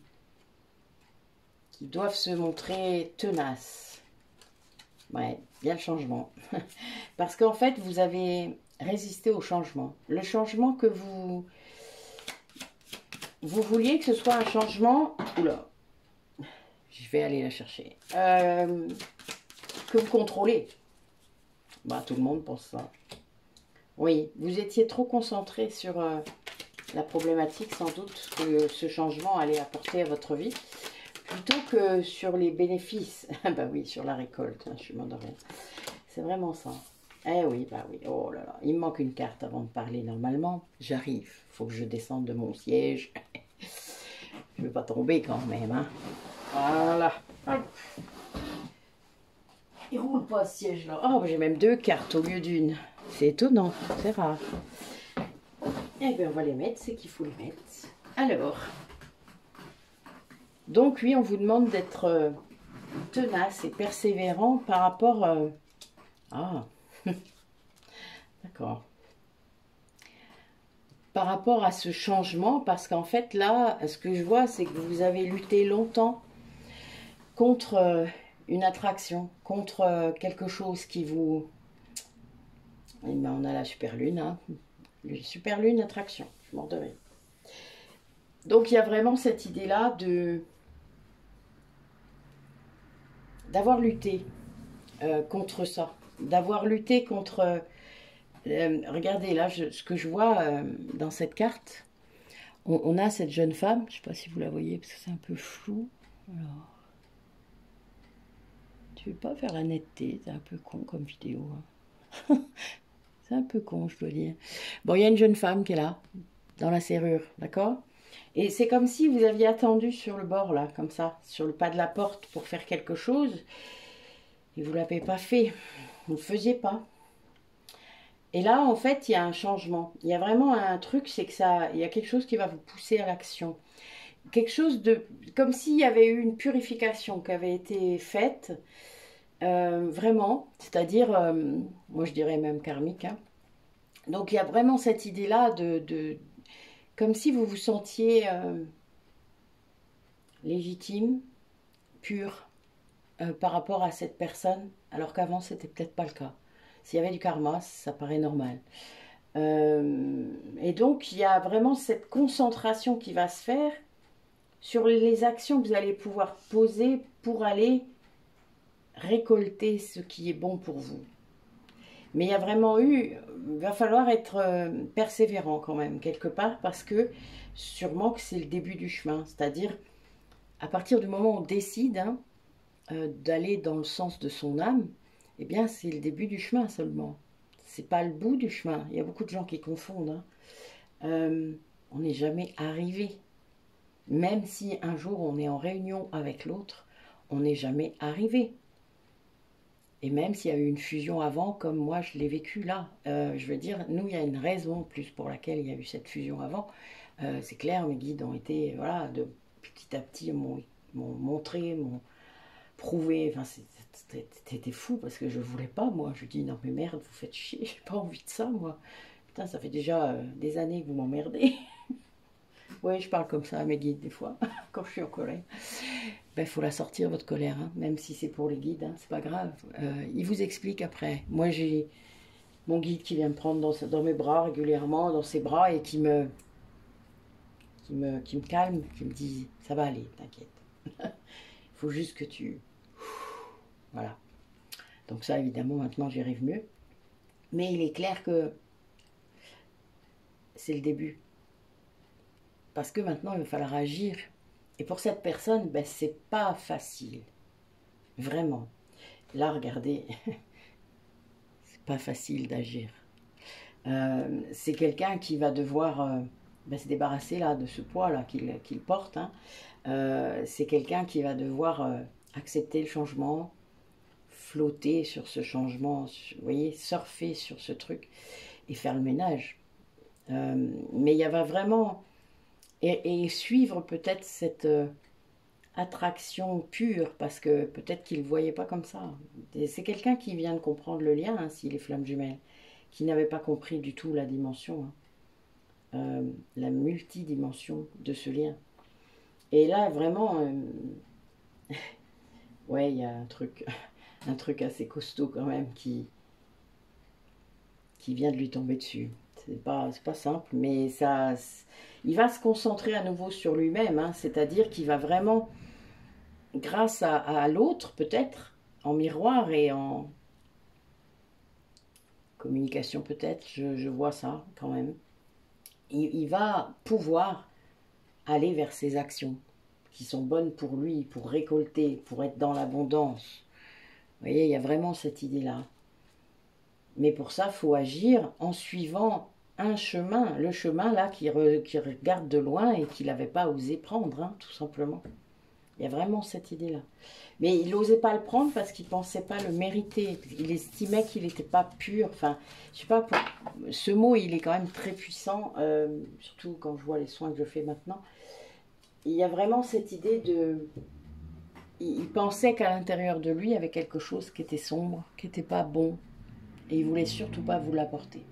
doivent se montrer tenaces. Ouais, il y a le changement. Parce qu'en fait, vous avez résisté au changement. Le changement que vous vouliez que ce soit un changement... Oula, je vais aller la chercher. Que vous contrôlez. Bah, tout le monde pense ça. Oui, vous étiez trop concentré sur la problématique, sans doute, que ce changement allait apporter à votre vie, plutôt que sur les bénéfices. Bah oui, sur la récolte, hein, je suis m'endormie. C'est vraiment ça. Eh oui, bah oui. Oh là là, il me manque une carte avant de parler normalement. J'arrive, il faut que je descende de mon siège. Je ne veux pas tomber quand même, hein. Voilà. Hop. Il roule pas ce siège là. Oh, j'ai même deux cartes au lieu d'une. C'est étonnant, c'est rare. Eh bien, on va les mettre, c'est qu'il faut les mettre. Alors, donc oui, on vous demande d'être tenace et persévérant par rapport... Ah, d'accord. Par rapport à ce changement, parce qu'en fait, là, ce que je vois, c'est que vous avez lutté longtemps contre une attraction, contre quelque chose qui vous... Eh ben, on a la super lune, hein. Super lune, attraction, je m'en devais. Donc, il y a vraiment cette idée-là d'avoir lutté contre ça, d'avoir lutté contre... regardez, là, ce que je vois dans cette carte, on a cette jeune femme, je ne sais pas si vous la voyez, parce que c'est un peu flou. Alors, tu veux pas faire la netteté, c'est un peu con comme vidéo. Hein. C'est un peu con, je dois dire. Bon, il y a une jeune femme qui est là, dans la serrure, d'accord? Et c'est comme si vous aviez attendu sur le bord, là, comme ça, sur le pas de la porte pour faire quelque chose. Et vous ne l'avez pas fait. Vous ne le faisiez pas. Et là, en fait, il y a un changement. Il y a vraiment un truc, c'est que il y a quelque chose qui va vous pousser à l'action. Quelque chose de... Comme s'il y avait eu une purification qui avait été faite. Vraiment, c'est-à-dire, moi je dirais même karmique. Hein. Donc il y a vraiment cette idée-là comme si vous vous sentiez légitime, pur par rapport à cette personne, alors qu'avant c'était peut-être pas le cas. S'il y avait du karma, ça paraît normal. Et donc il y a vraiment cette concentration qui va se faire sur les actions que vous allez pouvoir poser pour aller récolter ce qui est bon pour vous. Mais il y a vraiment il va falloir être persévérant quand même, quelque part, parce que sûrement que c'est le début du chemin. C'est-à-dire, à partir du moment où on décide, hein, d'aller dans le sens de son âme, eh bien c'est le début du chemin seulement. C'est pas le bout du chemin. Il y a beaucoup de gens qui confondent. Hein. On n'est jamais arrivé. Même si un jour on est en réunion avec l'autre, on n'est jamais arrivé. Et même s'il y a eu une fusion avant, comme moi je l'ai vécu là, je veux dire, nous, il y a une raison en plus pour laquelle il y a eu cette fusion avant. C'est clair, mes guides ont été, voilà, de petit à petit, m'ont montré, m'ont prouvé. Enfin, c'était fou parce que je voulais pas, moi. Je dis, non mais merde, vous faites chier, j'ai pas envie de ça, moi. Putain, ça fait déjà des années que vous m'emmerdez. Oui, je parle comme ça à mes guides des fois, quand je suis en colère. Ben, faut la sortir, votre colère, hein, même si c'est pour les guides, hein, c'est pas grave. Ils vous expliquent après. Moi, j'ai mon guide qui vient me prendre dans mes bras régulièrement, dans ses bras, et qui me calme, qui me dit, ça va aller, t'inquiète. Il faut juste que tu... Voilà. Donc ça, évidemment, maintenant, j'y arrive mieux. Mais il est clair que c'est le début. Parce que maintenant, il va falloir agir. Et pour cette personne, ben, c'est pas facile. Vraiment. Là, regardez, c'est pas facile d'agir. C'est quelqu'un qui va devoir ben, se débarrasser là, de ce poids-là qu'il porte. Hein. C'est quelqu'un qui va devoir accepter le changement, flotter sur ce changement, vous voyez, surfer sur ce truc et faire le ménage. Mais il y va vraiment... Et suivre peut-être cette attraction pure, parce que peut-être qu'il ne le voyait pas comme ça. C'est quelqu'un qui vient de comprendre le lien, hein, si les flammes jumelles, qui n'avait pas compris du tout la dimension, hein, la multidimension de ce lien. Et là, vraiment, ouais, il y a un truc assez costaud quand même qui vient de lui tomber dessus. C'est pas simple, mais ça, il va se concentrer à nouveau sur lui-même, hein, c'est-à-dire qu'il va vraiment, grâce à l'autre peut-être, en miroir et en communication peut-être, je vois ça quand même, il va pouvoir aller vers ses actions qui sont bonnes pour lui, pour récolter, pour être dans l'abondance. Vous voyez, il y a vraiment cette idée-là. Mais pour ça, il faut agir en suivant un chemin, le chemin là qui regarde de loin et qu'il n'avait pas osé prendre, hein, tout simplement. Il y a vraiment cette idée-là. Mais il n'osait pas le prendre parce qu'il ne pensait pas le mériter. Il estimait qu'il n'était pas pur. Enfin, je sais pas, ce mot, il est quand même très puissant, surtout quand je vois les soins que je fais maintenant. Il y a vraiment cette idée de... Il pensait qu'à l'intérieur de lui, il y avait quelque chose qui était sombre, qui n'était pas bon. Et il voulait surtout pas vous l'apporter.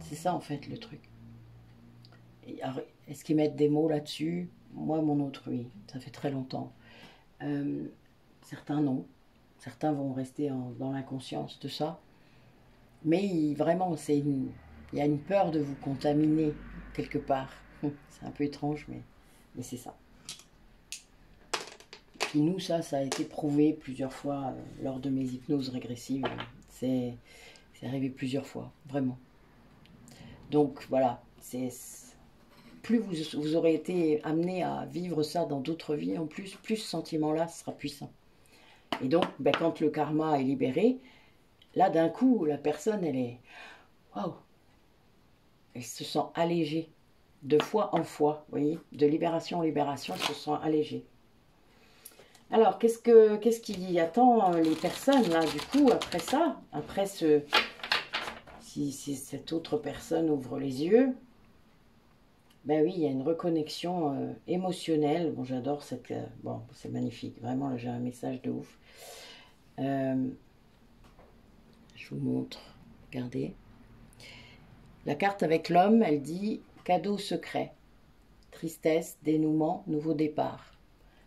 C'est ça en fait le truc. Est-ce qu'ils mettent des mots là-dessus? Moi, mon autrui, ça fait très longtemps. Certains non. Certains vont rester dans l'inconscience de ça. Mais vraiment, il y a une peur de vous contaminer quelque part. C'est un peu étrange, mais c'est ça. Puis nous, ça a été prouvé plusieurs fois lors de mes hypnoses régressives. C'est arrivé plusieurs fois, vraiment. Donc voilà, plus vous aurez été amené à vivre ça dans d'autres vies, en plus ce sentiment-là sera puissant. Et donc, ben, quand le karma est libéré, là d'un coup, la personne, elle est... Waouh! Elle se sent allégée, de fois en fois, vous voyez, de libération en libération, elle se sent allégée. Alors, qu'est-ce qui attend les personnes, là, du coup, après ça, après si cette autre personne ouvre les yeux, ben oui, il y a une reconnexion émotionnelle. Bon, j'adore cette... bon, c'est magnifique. Vraiment, là, j'ai un message de ouf. Je vous montre. Regardez. La carte avec l'homme, elle dit « Cadeau secret. Tristesse, dénouement, nouveau départ. »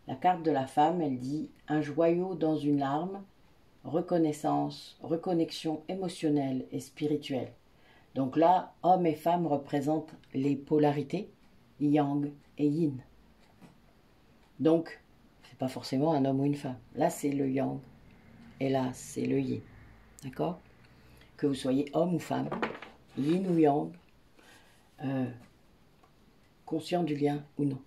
La carte de la femme, elle dit « Un joyau dans une larme. Reconnaissance, reconnexion émotionnelle et spirituelle. » Donc là, hommes et femmes représentent les polarités, yang et yin. Donc, c'est pas forcément un homme ou une femme. Là, c'est le yang. Et là, c'est le yin. D'accord? Que vous soyez homme ou femme, yin ou yang, conscient du lien ou non.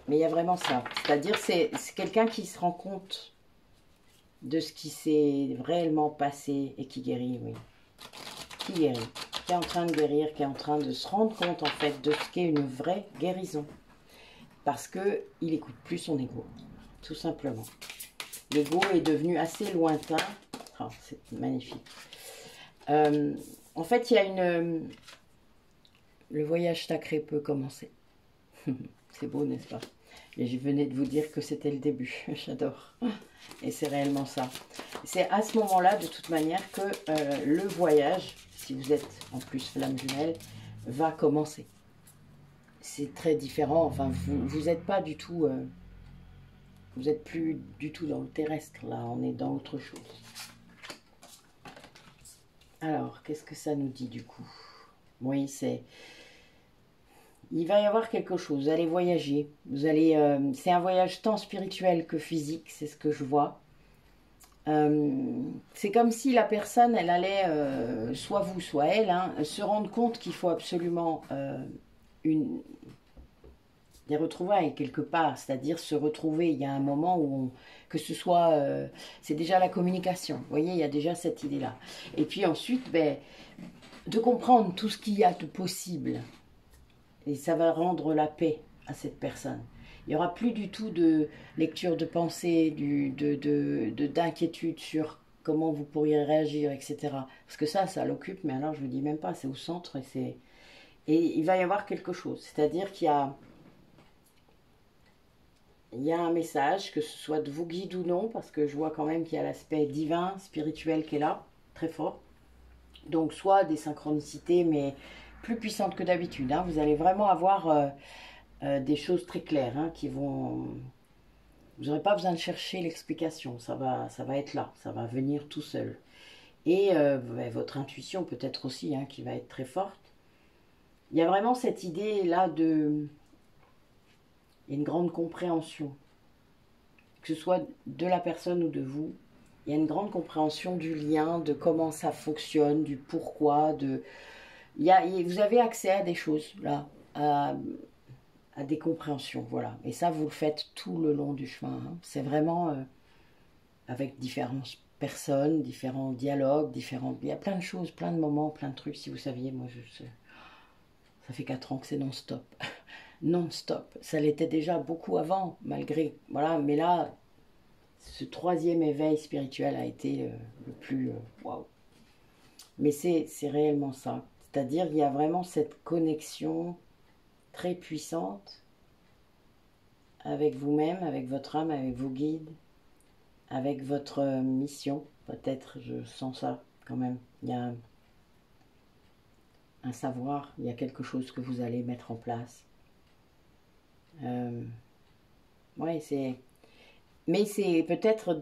Mais il y a vraiment ça. C'est-à-dire, c'est quelqu'un qui se rend compte de ce qui s'est réellement passé et qui guérit, oui. Qui guérit. Qui est en train de guérir, qui est en train de se rendre compte, en fait, de ce qu'est une vraie guérison. Parce qu'il n'écoute plus son ego, tout simplement. L'ego est devenu assez lointain. Oh, c'est magnifique. En fait, il y a une... Le voyage sacré peut commencer. C'est beau, n'est-ce pas? Et je venais de vous dire que c'était le début. J'adore. Et c'est réellement ça. C'est à ce moment-là, de toute manière, que le voyage, si vous êtes en plus flamme jumelle, va commencer. C'est très différent. Enfin, vous n'êtes pas du tout... vous n'êtes plus du tout dans le terrestre. Là, on est dans autre chose. Alors, qu'est-ce que ça nous dit du coup? Oui, c'est... Il va y avoir quelque chose, vous allez voyager, vous allez, c'est un voyage tant spirituel que physique, c'est ce que je vois. C'est comme si la personne, elle allait, soit vous, soit elle, hein, se rendre compte qu'il faut absolument des retrouvailles quelque part, c'est-à-dire se retrouver. Il y a un moment où, que ce soit, c'est déjà la communication, vous voyez, il y a déjà cette idée-là. Et puis ensuite, ben, de comprendre tout ce qu'il y a de possible. Et ça va rendre la paix à cette personne. Il n'y aura plus du tout de lecture de pensée, d'inquiétude sur comment vous pourriez réagir, etc. Parce que ça l'occupe, mais alors je ne vous dis même pas, c'est au centre. Et il va y avoir quelque chose. C'est-à-dire qu'il y a un message, que ce soit de vos guides ou non, parce que je vois quand même qu'il y a l'aspect divin, spirituel qui est là, très fort. Donc soit des synchronicités, mais plus puissantes que d'habitude. Hein. Vous allez vraiment avoir des choses très claires hein, qui vont... Vous n'aurez pas besoin de chercher l'explication, ça va être là, ça va venir tout seul. Et votre intuition peut-être aussi, hein, qui va être très forte. Il y a vraiment cette idée-là de... Il y a une grande compréhension, que ce soit de la personne ou de vous. Il y a une grande compréhension du lien, de comment ça fonctionne, du pourquoi, de... vous avez accès à des choses, là, à des compréhensions, voilà. Et ça, vous le faites tout le long du chemin. Hein. C'est vraiment avec différentes personnes, différents dialogues, il y a plein de choses, plein de moments, plein de trucs. Si vous saviez, moi, ça fait 4 ans que c'est non-stop. Non-stop. Ça l'était déjà beaucoup avant, malgré... Voilà, mais là, ce troisième éveil spirituel a été le plus... waouh. Mais c'est réellement ça. C'est-à-dire qu'il y a vraiment cette connexion très puissante avec vous-même, avec votre âme, avec vos guides, avec votre mission. Peut-être, je sens ça quand même. Il y a un savoir, il y a quelque chose que vous allez mettre en place. Ouais, c'est... Mais c'est peut-être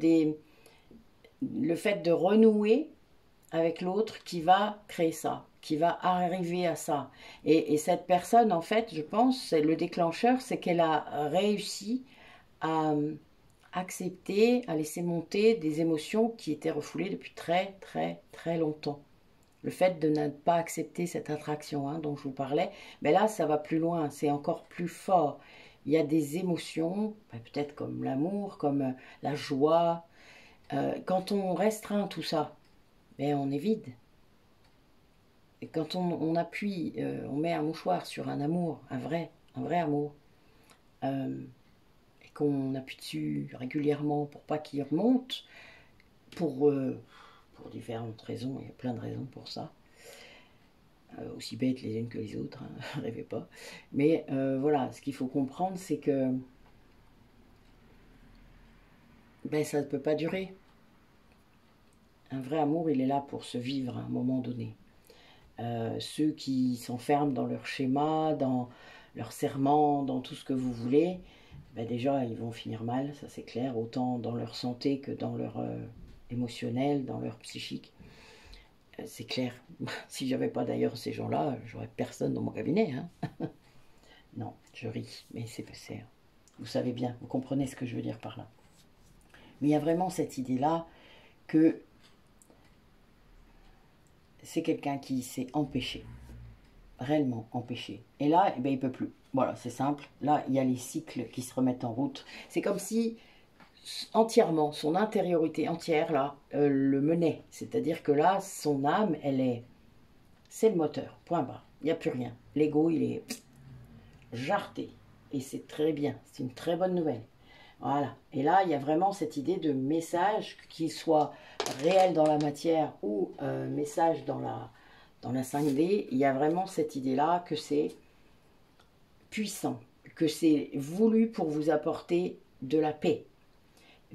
le fait de renouer avec l'autre qui va créer ça, qui va arriver à ça. Et cette personne, en fait, je pense, c'est le déclencheur, c'est qu'elle a réussi à accepter, à laisser monter des émotions qui étaient refoulées depuis très, très, très longtemps. Le fait de ne pas accepter cette attraction hein, dont je vous parlais, mais là, ça va plus loin, c'est encore plus fort. Il y a des émotions, peut-être comme l'amour, comme la joie. Quand on restreint tout ça, ben on est vide. Et quand on appuie, on met un mouchoir sur un amour, un vrai amour, et qu'on appuie dessus régulièrement pour pas qu'il remonte, pour différentes raisons, il y a plein de raisons pour ça, aussi bêtes les unes que les autres, hein, rêvez pas. Mais voilà, ce qu'il faut comprendre, c'est que ben, ça ne peut pas durer. Un vrai amour, il est là pour se vivre à un moment donné. Ceux qui s'enferment dans leur schéma, dans leur serment, dans tout ce que vous voulez, ben déjà ils vont finir mal, ça c'est clair, autant dans leur santé que dans leur émotionnel, dans leur psychique. C'est clair. Si j'avais pas d'ailleurs ces gens-là, j'aurais personne dans mon cabinet. Hein. Non, je ris, mais c'est... Vous savez bien, vous comprenez ce que je veux dire par là. Mais il y a vraiment cette idée-là que c'est quelqu'un qui s'est empêché. réellement empêcher. Et là, eh ben, il ne peut plus. Voilà, c'est simple. Là, il y a les cycles qui se remettent en route. C'est comme si entièrement, son intériorité entière, là, le menait. C'est-à-dire que là, son âme, c'est le moteur, point barre. Il n'y a plus rien. L'ego, il est jarté. Et c'est très bien. C'est une très bonne nouvelle. Voilà. Et là, il y a vraiment cette idée de message, qu'il soit réel dans la matière ou message dans la 5D. Il y a vraiment cette idée-là que c'est puissant, que c'est voulu pour vous apporter de la paix,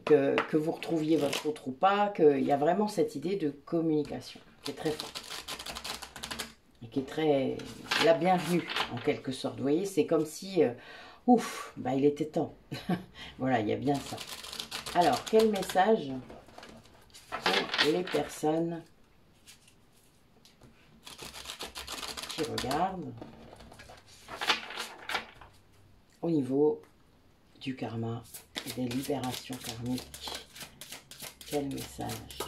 que vous retrouviez votre autre ou pas, qu'il y a vraiment cette idée de communication qui est très forte et qui est très la bienvenue en quelque sorte. Vous voyez, c'est comme si, ouf, bah, il était temps. Voilà, il y a bien ça. Alors, quel message pour les personnes qui regardent au niveau du karma et des libérations karmiques? Quel message?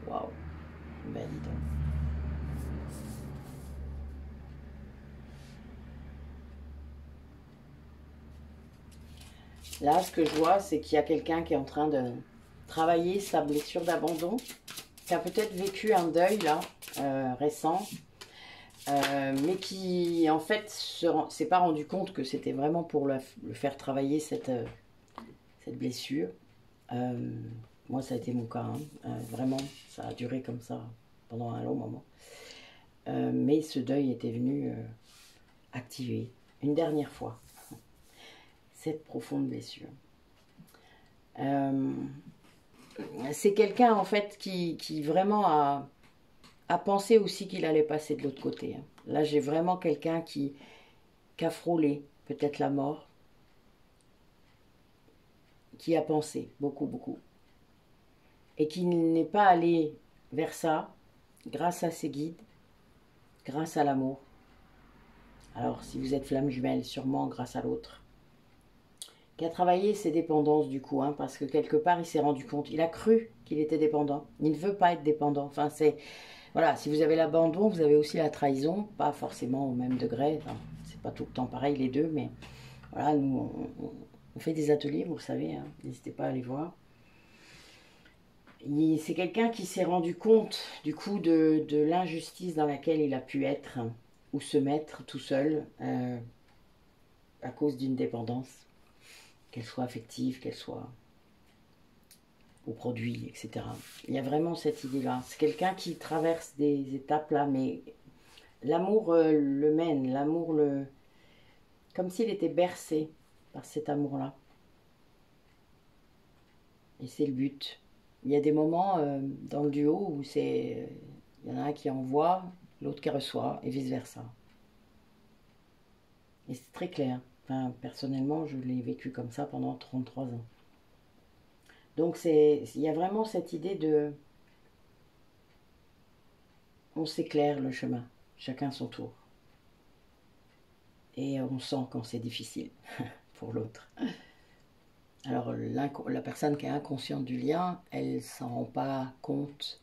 Waouh, ben dis donc. Là, ce que je vois, c'est qu'il y a quelqu'un qui est en train de travailler sa blessure d'abandon, qui a peut-être vécu un deuil là, récent, mais qui en fait s'est pas rendu compte que c'était vraiment pour le faire travailler cette blessure. Moi, ça a été mon cas, hein. Vraiment, ça a duré comme ça pendant un long moment. Mais ce deuil était venu activer une dernière fois cette profonde blessure. C'est quelqu'un en fait qui vraiment a pensé aussi qu'il allait passer de l'autre côté, hein. Là, j'ai vraiment quelqu'un qui a frôlé peut-être la mort, qui a pensé beaucoup, beaucoup, et qui n'est pas allé vers ça grâce à ses guides, grâce à l'amour. Alors, si vous êtes flamme jumelle, sûrement grâce à l'autre, qui a travaillé ses dépendances du coup, hein, parce que quelque part, il s'est rendu compte, il a cru qu'il était dépendant. Il ne veut pas être dépendant. Enfin, c'est... Voilà, si vous avez l'abandon, vous avez aussi la trahison, pas forcément au même degré, enfin, c'est pas tout le temps pareil les deux, mais voilà, nous, on fait des ateliers, vous le savez, hein, n'hésitez pas à aller voir. C'est quelqu'un qui s'est rendu compte du coup de l'injustice dans laquelle il a pu être, hein, ou se mettre tout seul à cause d'une dépendance, qu'elle soit affective, qu'elle soit aux produits, etc. Il y a vraiment cette idée-là. C'est quelqu'un qui traverse des étapes là, mais l'amour le mène, l'amour le... comme s'il était bercé par cet amour-là. Et c'est le but. Il y a des moments dans le duo où c'est... il y en a un qui envoie, l'autre qui reçoit, et vice-versa. Et c'est très clair. Enfin, personnellement, je l'ai vécu comme ça pendant 33 ans. Donc, il y a vraiment cette idée de... on s'éclaire le chemin, chacun son tour. Et on sent quand c'est difficile pour l'autre. Alors, la personne qui est inconsciente du lien, elle ne s'en rend pas compte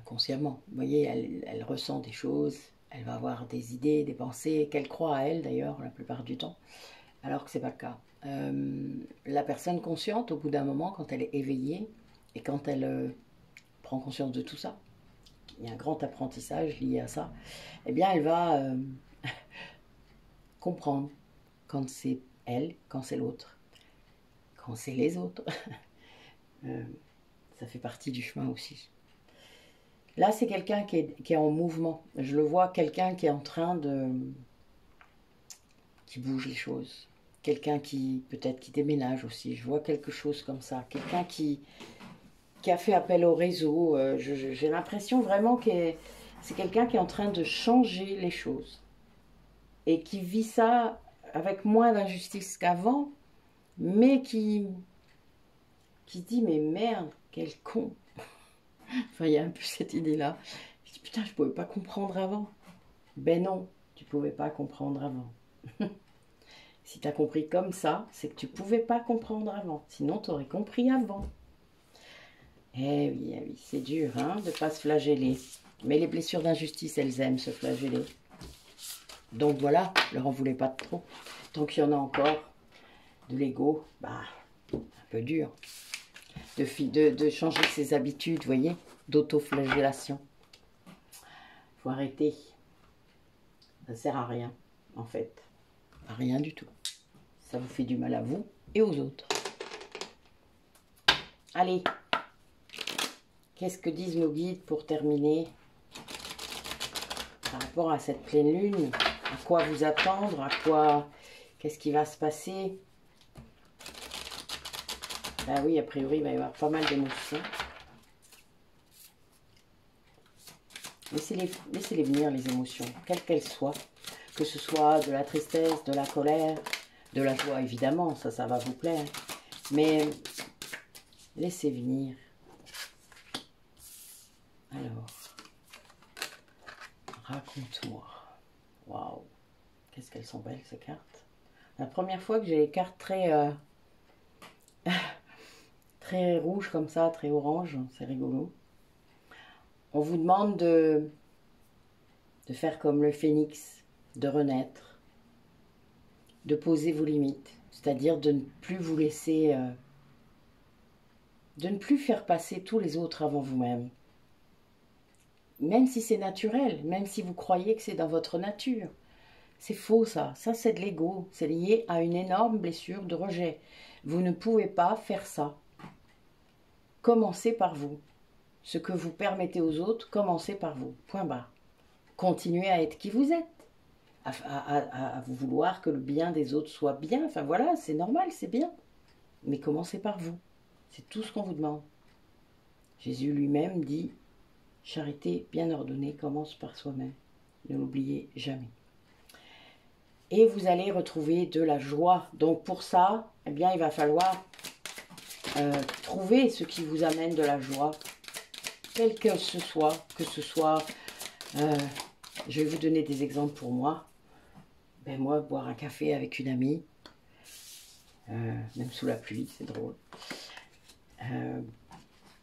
consciemment. Vous voyez, elle ressent des choses, elle va avoir des idées, des pensées, qu'elle croit à elle d'ailleurs, la plupart du temps, alors que ce n'est pas le cas. La personne consciente, au bout d'un moment, quand elle est éveillée, et quand elle prend conscience de tout ça, il y a un grand apprentissage lié à ça, eh bien, elle va comprendre quand c'est elle, quand c'est l'autre, quand c'est les autres. Ça fait partie du chemin aussi. Là, c'est quelqu'un qui est en mouvement. Je le vois, quelqu'un qui est en train de... qui bouge les choses. Quelqu'un qui, peut-être, qui déménage aussi. Je vois quelque chose comme ça. Quelqu'un qui a fait appel au réseau. J'ai l'impression vraiment que c'est quelqu'un qui est en train de changer les choses. Et qui vit ça avec moins d'injustice qu'avant, mais qui dit, mais merde, quel con. Enfin, il y a un peu cette idée-là. Je dis, putain, je pouvais pas comprendre avant. Ben non, tu pouvais pas comprendre avant. Si tu as compris comme ça, c'est que tu pouvais pas comprendre avant. Sinon, tu aurais compris avant. Eh oui, c'est dur, hein, de ne pas se flageller. Mais les blessures d'injustice, elles aiment se flageller. Donc voilà, leur en voulez pas de trop. Tant qu'il y en a encore, de l'ego, bah, un peu dur. De changer ses habitudes, vous voyez, d'autoflagellation. Il faut arrêter. Ça ne sert à rien, en fait. À rien du tout. Ça vous fait du mal à vous et aux autres. Allez, qu'est-ce que disent nos guides pour terminer par rapport à cette pleine lune? À quoi vous attendre? À quoi? Qu'est-ce qui va se passer? Ben oui, a priori, il va y avoir pas mal d'émotions. Laissez-les venir, les émotions, quelles qu'elles soient. Que ce soit de la tristesse, de la colère, de la joie, évidemment, ça va vous plaire. Mais laissez venir. Alors, raconte-moi. Waouh, qu'est-ce qu'elles sont belles, ces cartes. La première fois que j'ai les cartes très, très rouges comme ça, très orange, c'est rigolo. On vous demande de faire comme le phénix, de renaître, de poser vos limites, c'est-à-dire de ne plus vous laisser, de ne plus faire passer tous les autres avant vous-même. Même si c'est naturel, même si vous croyez que c'est dans votre nature. C'est faux ça, c'est de l'ego, c'est lié à une énorme blessure de rejet. Vous ne pouvez pas faire ça. Commencez par vous. Ce que vous permettez aux autres, commencez par vous. Point barre. Continuez à être qui vous êtes. À vous vouloir que le bien des autres soit bien. Enfin voilà, c'est normal, c'est bien. Mais commencez par vous. C'est tout ce qu'on vous demande. Jésus lui-même dit, charité bien ordonnée commence par soi-même. Ne l'oubliez jamais. Et vous allez retrouver de la joie. Donc pour ça, eh bien, il va falloir trouver ce qui vous amène de la joie, quel que ce soit, je vais vous donner des exemples pour moi. Ben moi, boire un café avec une amie, même sous la pluie, c'est drôle.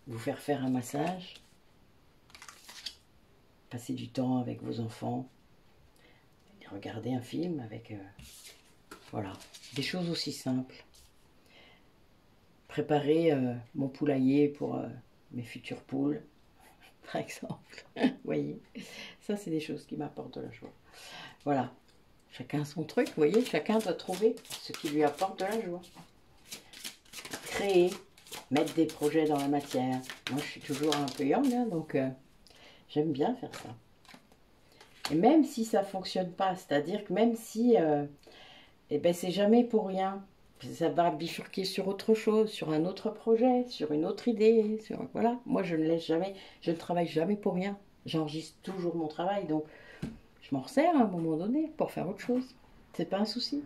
Vous faire un massage, passer du temps avec vos enfants, regarder un film avec... voilà, des choses aussi simples. Préparer mon poulailler pour mes futures poules, par exemple. Vous voyez, ça c'est des choses qui m'apportent de la joie. Voilà, chacun son truc, vous voyez, chacun doit trouver ce qui lui apporte de la joie. Créer, mettre des projets dans la matière. Moi je suis toujours un peu young, hein, donc j'aime bien faire ça. Et même si ça ne fonctionne pas, c'est-à-dire que même si eh ben, c'est jamais pour rien, ça va bifurquer sur autre chose, sur un autre projet, sur une autre idée, voilà. Moi je ne laisse jamais, je ne travaille jamais pour rien. J'enregistre toujours mon travail, donc je m'en resserre à un moment donné pour faire autre chose. C'est pas un souci.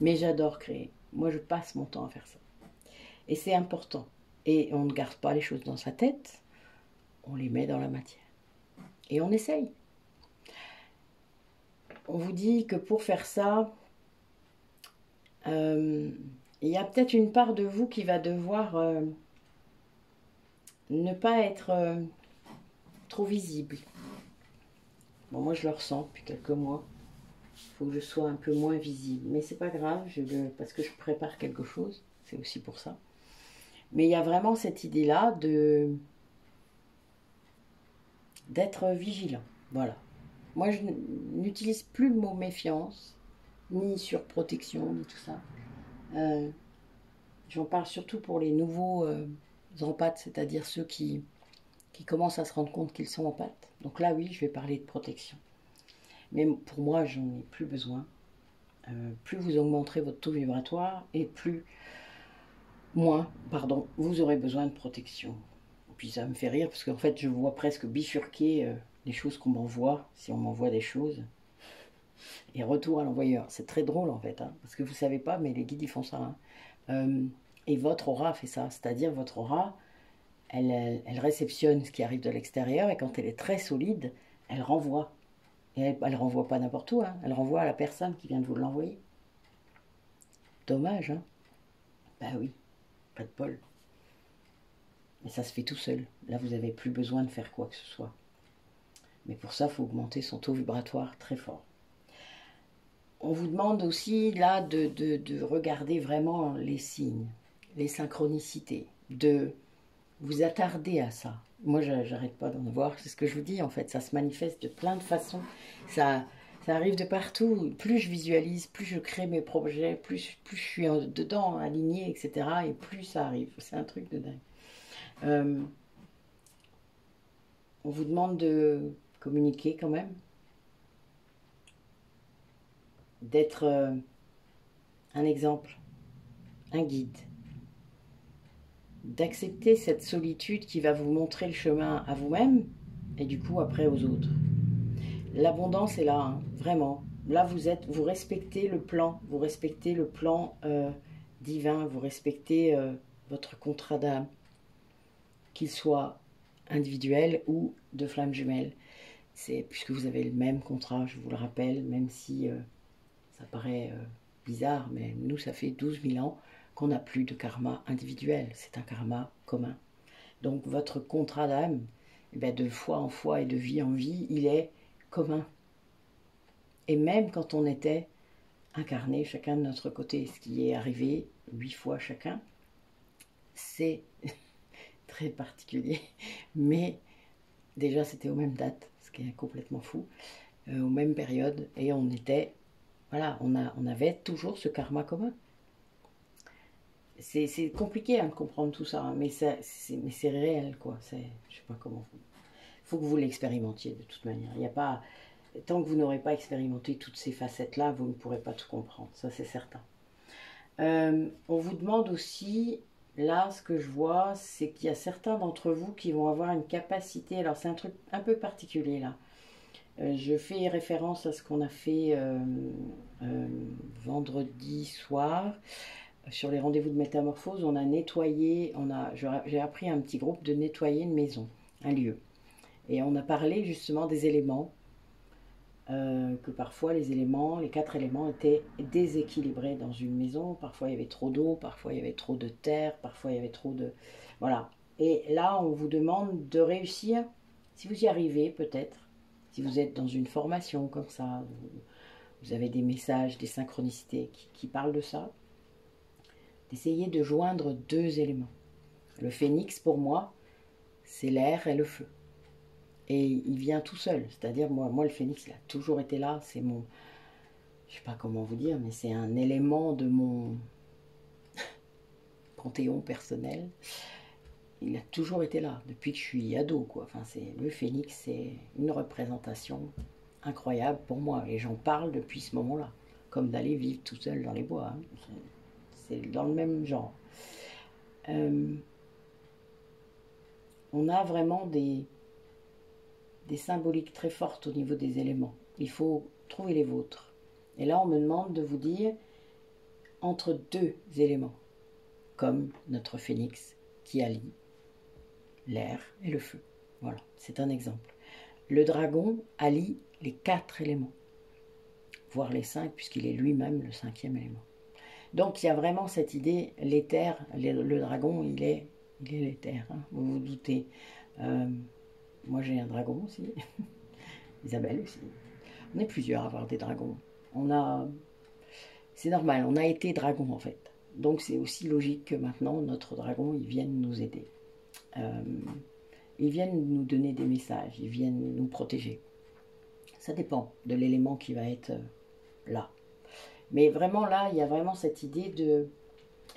Mais j'adore créer. Moi je passe mon temps à faire ça. Et c'est important. Et on ne garde pas les choses dans sa tête, on les met dans la matière. Et on essaye. On vous dit que pour faire ça, il y a peut-être une part de vous qui va devoir ne pas être trop visible. Bon, moi je le ressens depuis quelques mois. Il faut que je sois un peu moins visible. Mais c'est pas grave, parce que je prépare quelque chose. C'est aussi pour ça. Mais il y a vraiment cette idée-là d'être vigilant. Voilà. Moi, je n'utilise plus le mot méfiance, ni surprotection, ni tout ça. J'en parle surtout pour les nouveaux empathes, c'est-à-dire ceux qui commencent à se rendre compte qu'ils sont empathes. Donc là, oui, je vais parler de protection. Mais pour moi, j'en ai plus besoin. Plus vous augmenterez votre taux vibratoire et moins, vous aurez besoin de protection. Et puis ça me fait rire parce qu'en fait, je vois presque bifurquer les choses qu'on m'envoie, si on m'envoie des choses. Et retour à l'envoyeur. C'est très drôle en fait, hein, parce que vous ne savez pas, mais les guides ils font ça. Hein. Et votre aura fait ça, c'est-à-dire votre aura, elle réceptionne ce qui arrive de l'extérieur et quand elle est très solide, elle renvoie. Et elle ne renvoie pas n'importe où, hein, elle renvoie à la personne qui vient de vous l'envoyer. Dommage, hein? Bah oui, pas de bol. Et ça se fait tout seul. Là, vous n'avez plus besoin de faire quoi que ce soit. Mais pour ça, il faut augmenter son taux vibratoire très fort. On vous demande aussi, là, de regarder vraiment les signes, les synchronicités, de vous attarder à ça. Moi, j'arrête pas d'en voir, c'est ce que je vous dis, en fait. Ça se manifeste de plein de façons. Ça arrive de partout. Plus je visualise, plus je crée mes projets, plus je suis dedans, aligné, etc. Et plus ça arrive. C'est un truc de dingue. On vous demande de communiquer quand même. D'être un exemple, un guide. D'accepter cette solitude qui va vous montrer le chemin à vous-même et du coup après aux autres. L'abondance est là, hein, vraiment. Là vous respectez le plan, divin, vous respectez votre contrat d'âme, qu'il soit individuel ou de flammes jumelles. C'est puisque vous avez le même contrat, je vous le rappelle, même si ça paraît bizarre, mais nous ça fait 12 000 ans qu'on n'a plus de karma individuel, c'est un karma commun. Donc votre contrat d'âme, de foi en foi et de vie en vie, il est commun. Et même quand on était incarnés chacun de notre côté, ce qui est arrivé 8 fois chacun, c'est très particulier. Mais déjà c'était aux mêmes dates, ce qui est complètement fou, aux mêmes périodes, et on était, voilà, on avait toujours ce karma commun. C'est compliqué de comprendre tout ça, hein, mais c'est réel, quoi. Je sais pas comment. Il faut que vous l'expérimentiez de toute manière. Il y a pas, tant que vous n'aurez pas expérimenté toutes ces facettes-là, vous ne pourrez pas tout comprendre. Ça, c'est certain. On vous demande aussi, là, ce que je vois, c'est qu'il y a certains d'entre vous qui vont avoir une capacité. Alors, c'est un truc un peu particulier, là. Je fais référence à ce qu'on a fait vendredi soir. Sur les rendez-vous de métamorphose, on a nettoyé, j'ai appris à un petit groupe de nettoyer une maison, un lieu. Et on a parlé justement des éléments, que parfois les 4 éléments étaient déséquilibrés dans une maison. Parfois il y avait trop d'eau, parfois il y avait trop de terre, parfois il y avait trop de... Voilà. Et là, on vous demande de réussir, si vous y arrivez peut-être, si vous êtes dans une formation comme ça, vous avez des messages, des synchronicités qui parlent de ça, d'essayer de joindre 2 éléments. Le phénix, pour moi, c'est l'air et le feu. Et il vient tout seul. C'est-à-dire, moi, le phénix, il a toujours été là. C'est mon... Je sais pas comment vous dire, mais c'est un élément de mon panthéon personnel. Il a toujours été là, depuis que je suis ado, quoi. Enfin, le phénix, c'est une représentation incroyable pour moi. Et j'en parle depuis ce moment-là. Comme d'aller vivre tout seul dans les bois. Hein. C'est dans le même genre. On a vraiment des symboliques très fortes au niveau des éléments. Il faut trouver les vôtres. Et là, on me demande de vous dire entre 2 éléments, comme notre phénix qui allie l'air et le feu. Voilà, c'est un exemple. Le dragon allie les 4 éléments, voire les 5, puisqu'il est lui-même le 5e élément. Donc il y a vraiment cette idée, l'éther, le dragon, il est l'éther, hein, vous vous doutez. Moi j'ai un dragon aussi, Isabelle aussi. On est plusieurs à avoir des dragons. C'est normal, on a été dragon en fait. Donc c'est aussi logique que maintenant notre dragon, il vienne nous aider. Ils viennent nous donner des messages, ils viennent nous protéger. Ça dépend de l'élément qui va être là. Mais vraiment là, il y a vraiment cette idée de...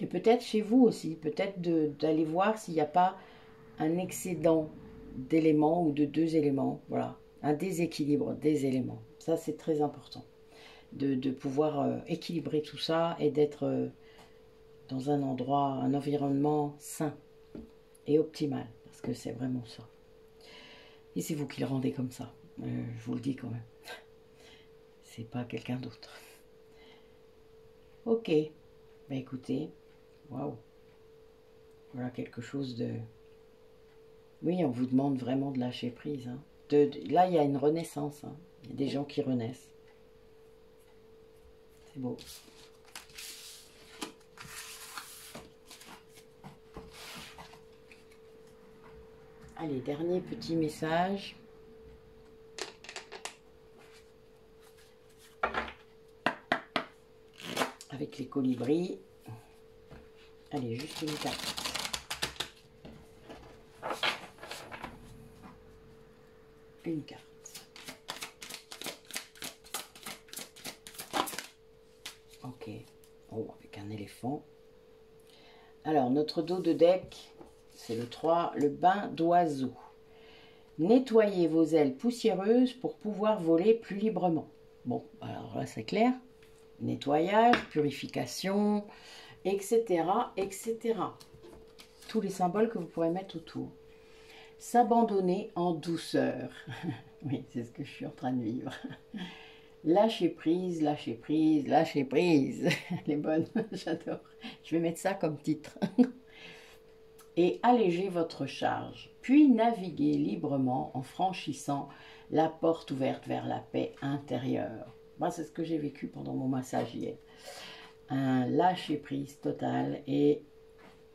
Et peut-être chez vous aussi, peut-être d'aller voir s'il n'y a pas un excédent d'éléments ou de 2 éléments. Voilà, un déséquilibre des éléments. Ça, c'est très important. De pouvoir équilibrer tout ça et d'être dans un endroit, un environnement sain et optimal. Parce que c'est vraiment ça. Et c'est vous qui le rendez comme ça. Je vous le dis quand même. C'est pas quelqu'un d'autre. Ok, bah écoutez, waouh, voilà quelque chose de... Oui, on vous demande vraiment de lâcher prise. Hein. Là, il y a une renaissance. Hein. Il y a des gens qui renaissent. C'est beau. Allez, dernier petit message. Avec les colibris. Allez, juste une carte. Une carte. Ok. Oh, avec un éléphant. Alors, notre dos de deck, c'est le 3, le bain d'oiseau. Nettoyez vos ailes poussiéreuses pour pouvoir voler plus librement. Bon, alors là, c'est clair. Nettoyage, purification, etc., etc. Tous les symboles que vous pourrez mettre autour. S'abandonner en douceur. Oui, c'est ce que je suis en train de vivre. Lâcher prise, lâcher prise, lâcher prise. Elle est bonne, j'adore. Je vais mettre ça comme titre. Et alléger votre charge. Puis naviguer librement en franchissant la porte ouverte vers la paix intérieure. Moi, c'est ce que j'ai vécu pendant mon massage hier. Un lâcher prise total et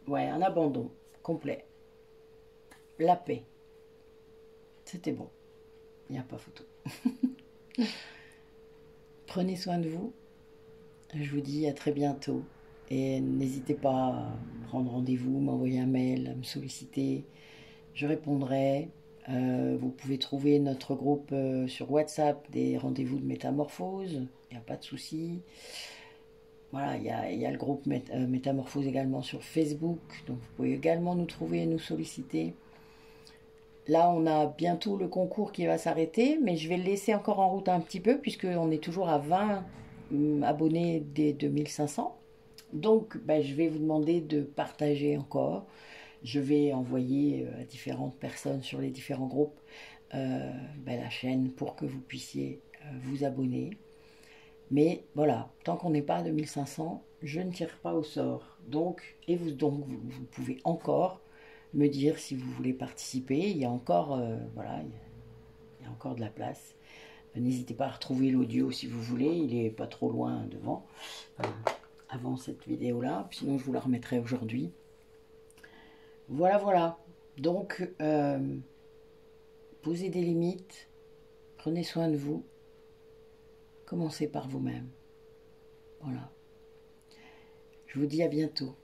ouais, un abandon complet. La paix. C'était bon. Il n'y a pas photo. Prenez soin de vous. Je vous dis à très bientôt. Et n'hésitez pas à prendre rendez-vous, m'envoyer un mail, à me solliciter. Je répondrai. Vous pouvez trouver notre groupe sur WhatsApp des rendez-vous de métamorphose. Il n'y a pas de souci. Voilà, il y a le groupe Métamorphose également sur Facebook. Donc vous pouvez également nous trouver et nous solliciter. Là, on a bientôt le concours qui va s'arrêter, mais je vais le laisser encore en route un petit peu, puisqu'on est toujours à 20 abonnés des 2500. Donc, je vais vous demander de partager encore. Je vais envoyer à différentes personnes sur les différents groupes la chaîne pour que vous puissiez vous abonner. Mais voilà, tant qu'on n'est pas à 2500, je ne tire pas au sort. Donc, vous pouvez encore me dire si vous voulez participer. Il y a encore, il y a encore de la place. N'hésitez pas à retrouver l'audio si vous voulez. Il n'est pas trop loin devant, avant cette vidéo-là. Sinon, je vous la remettrai aujourd'hui. Voilà, voilà. Donc, posez des limites. Prenez soin de vous. Commencez par vous-même. Voilà. Je vous dis à bientôt.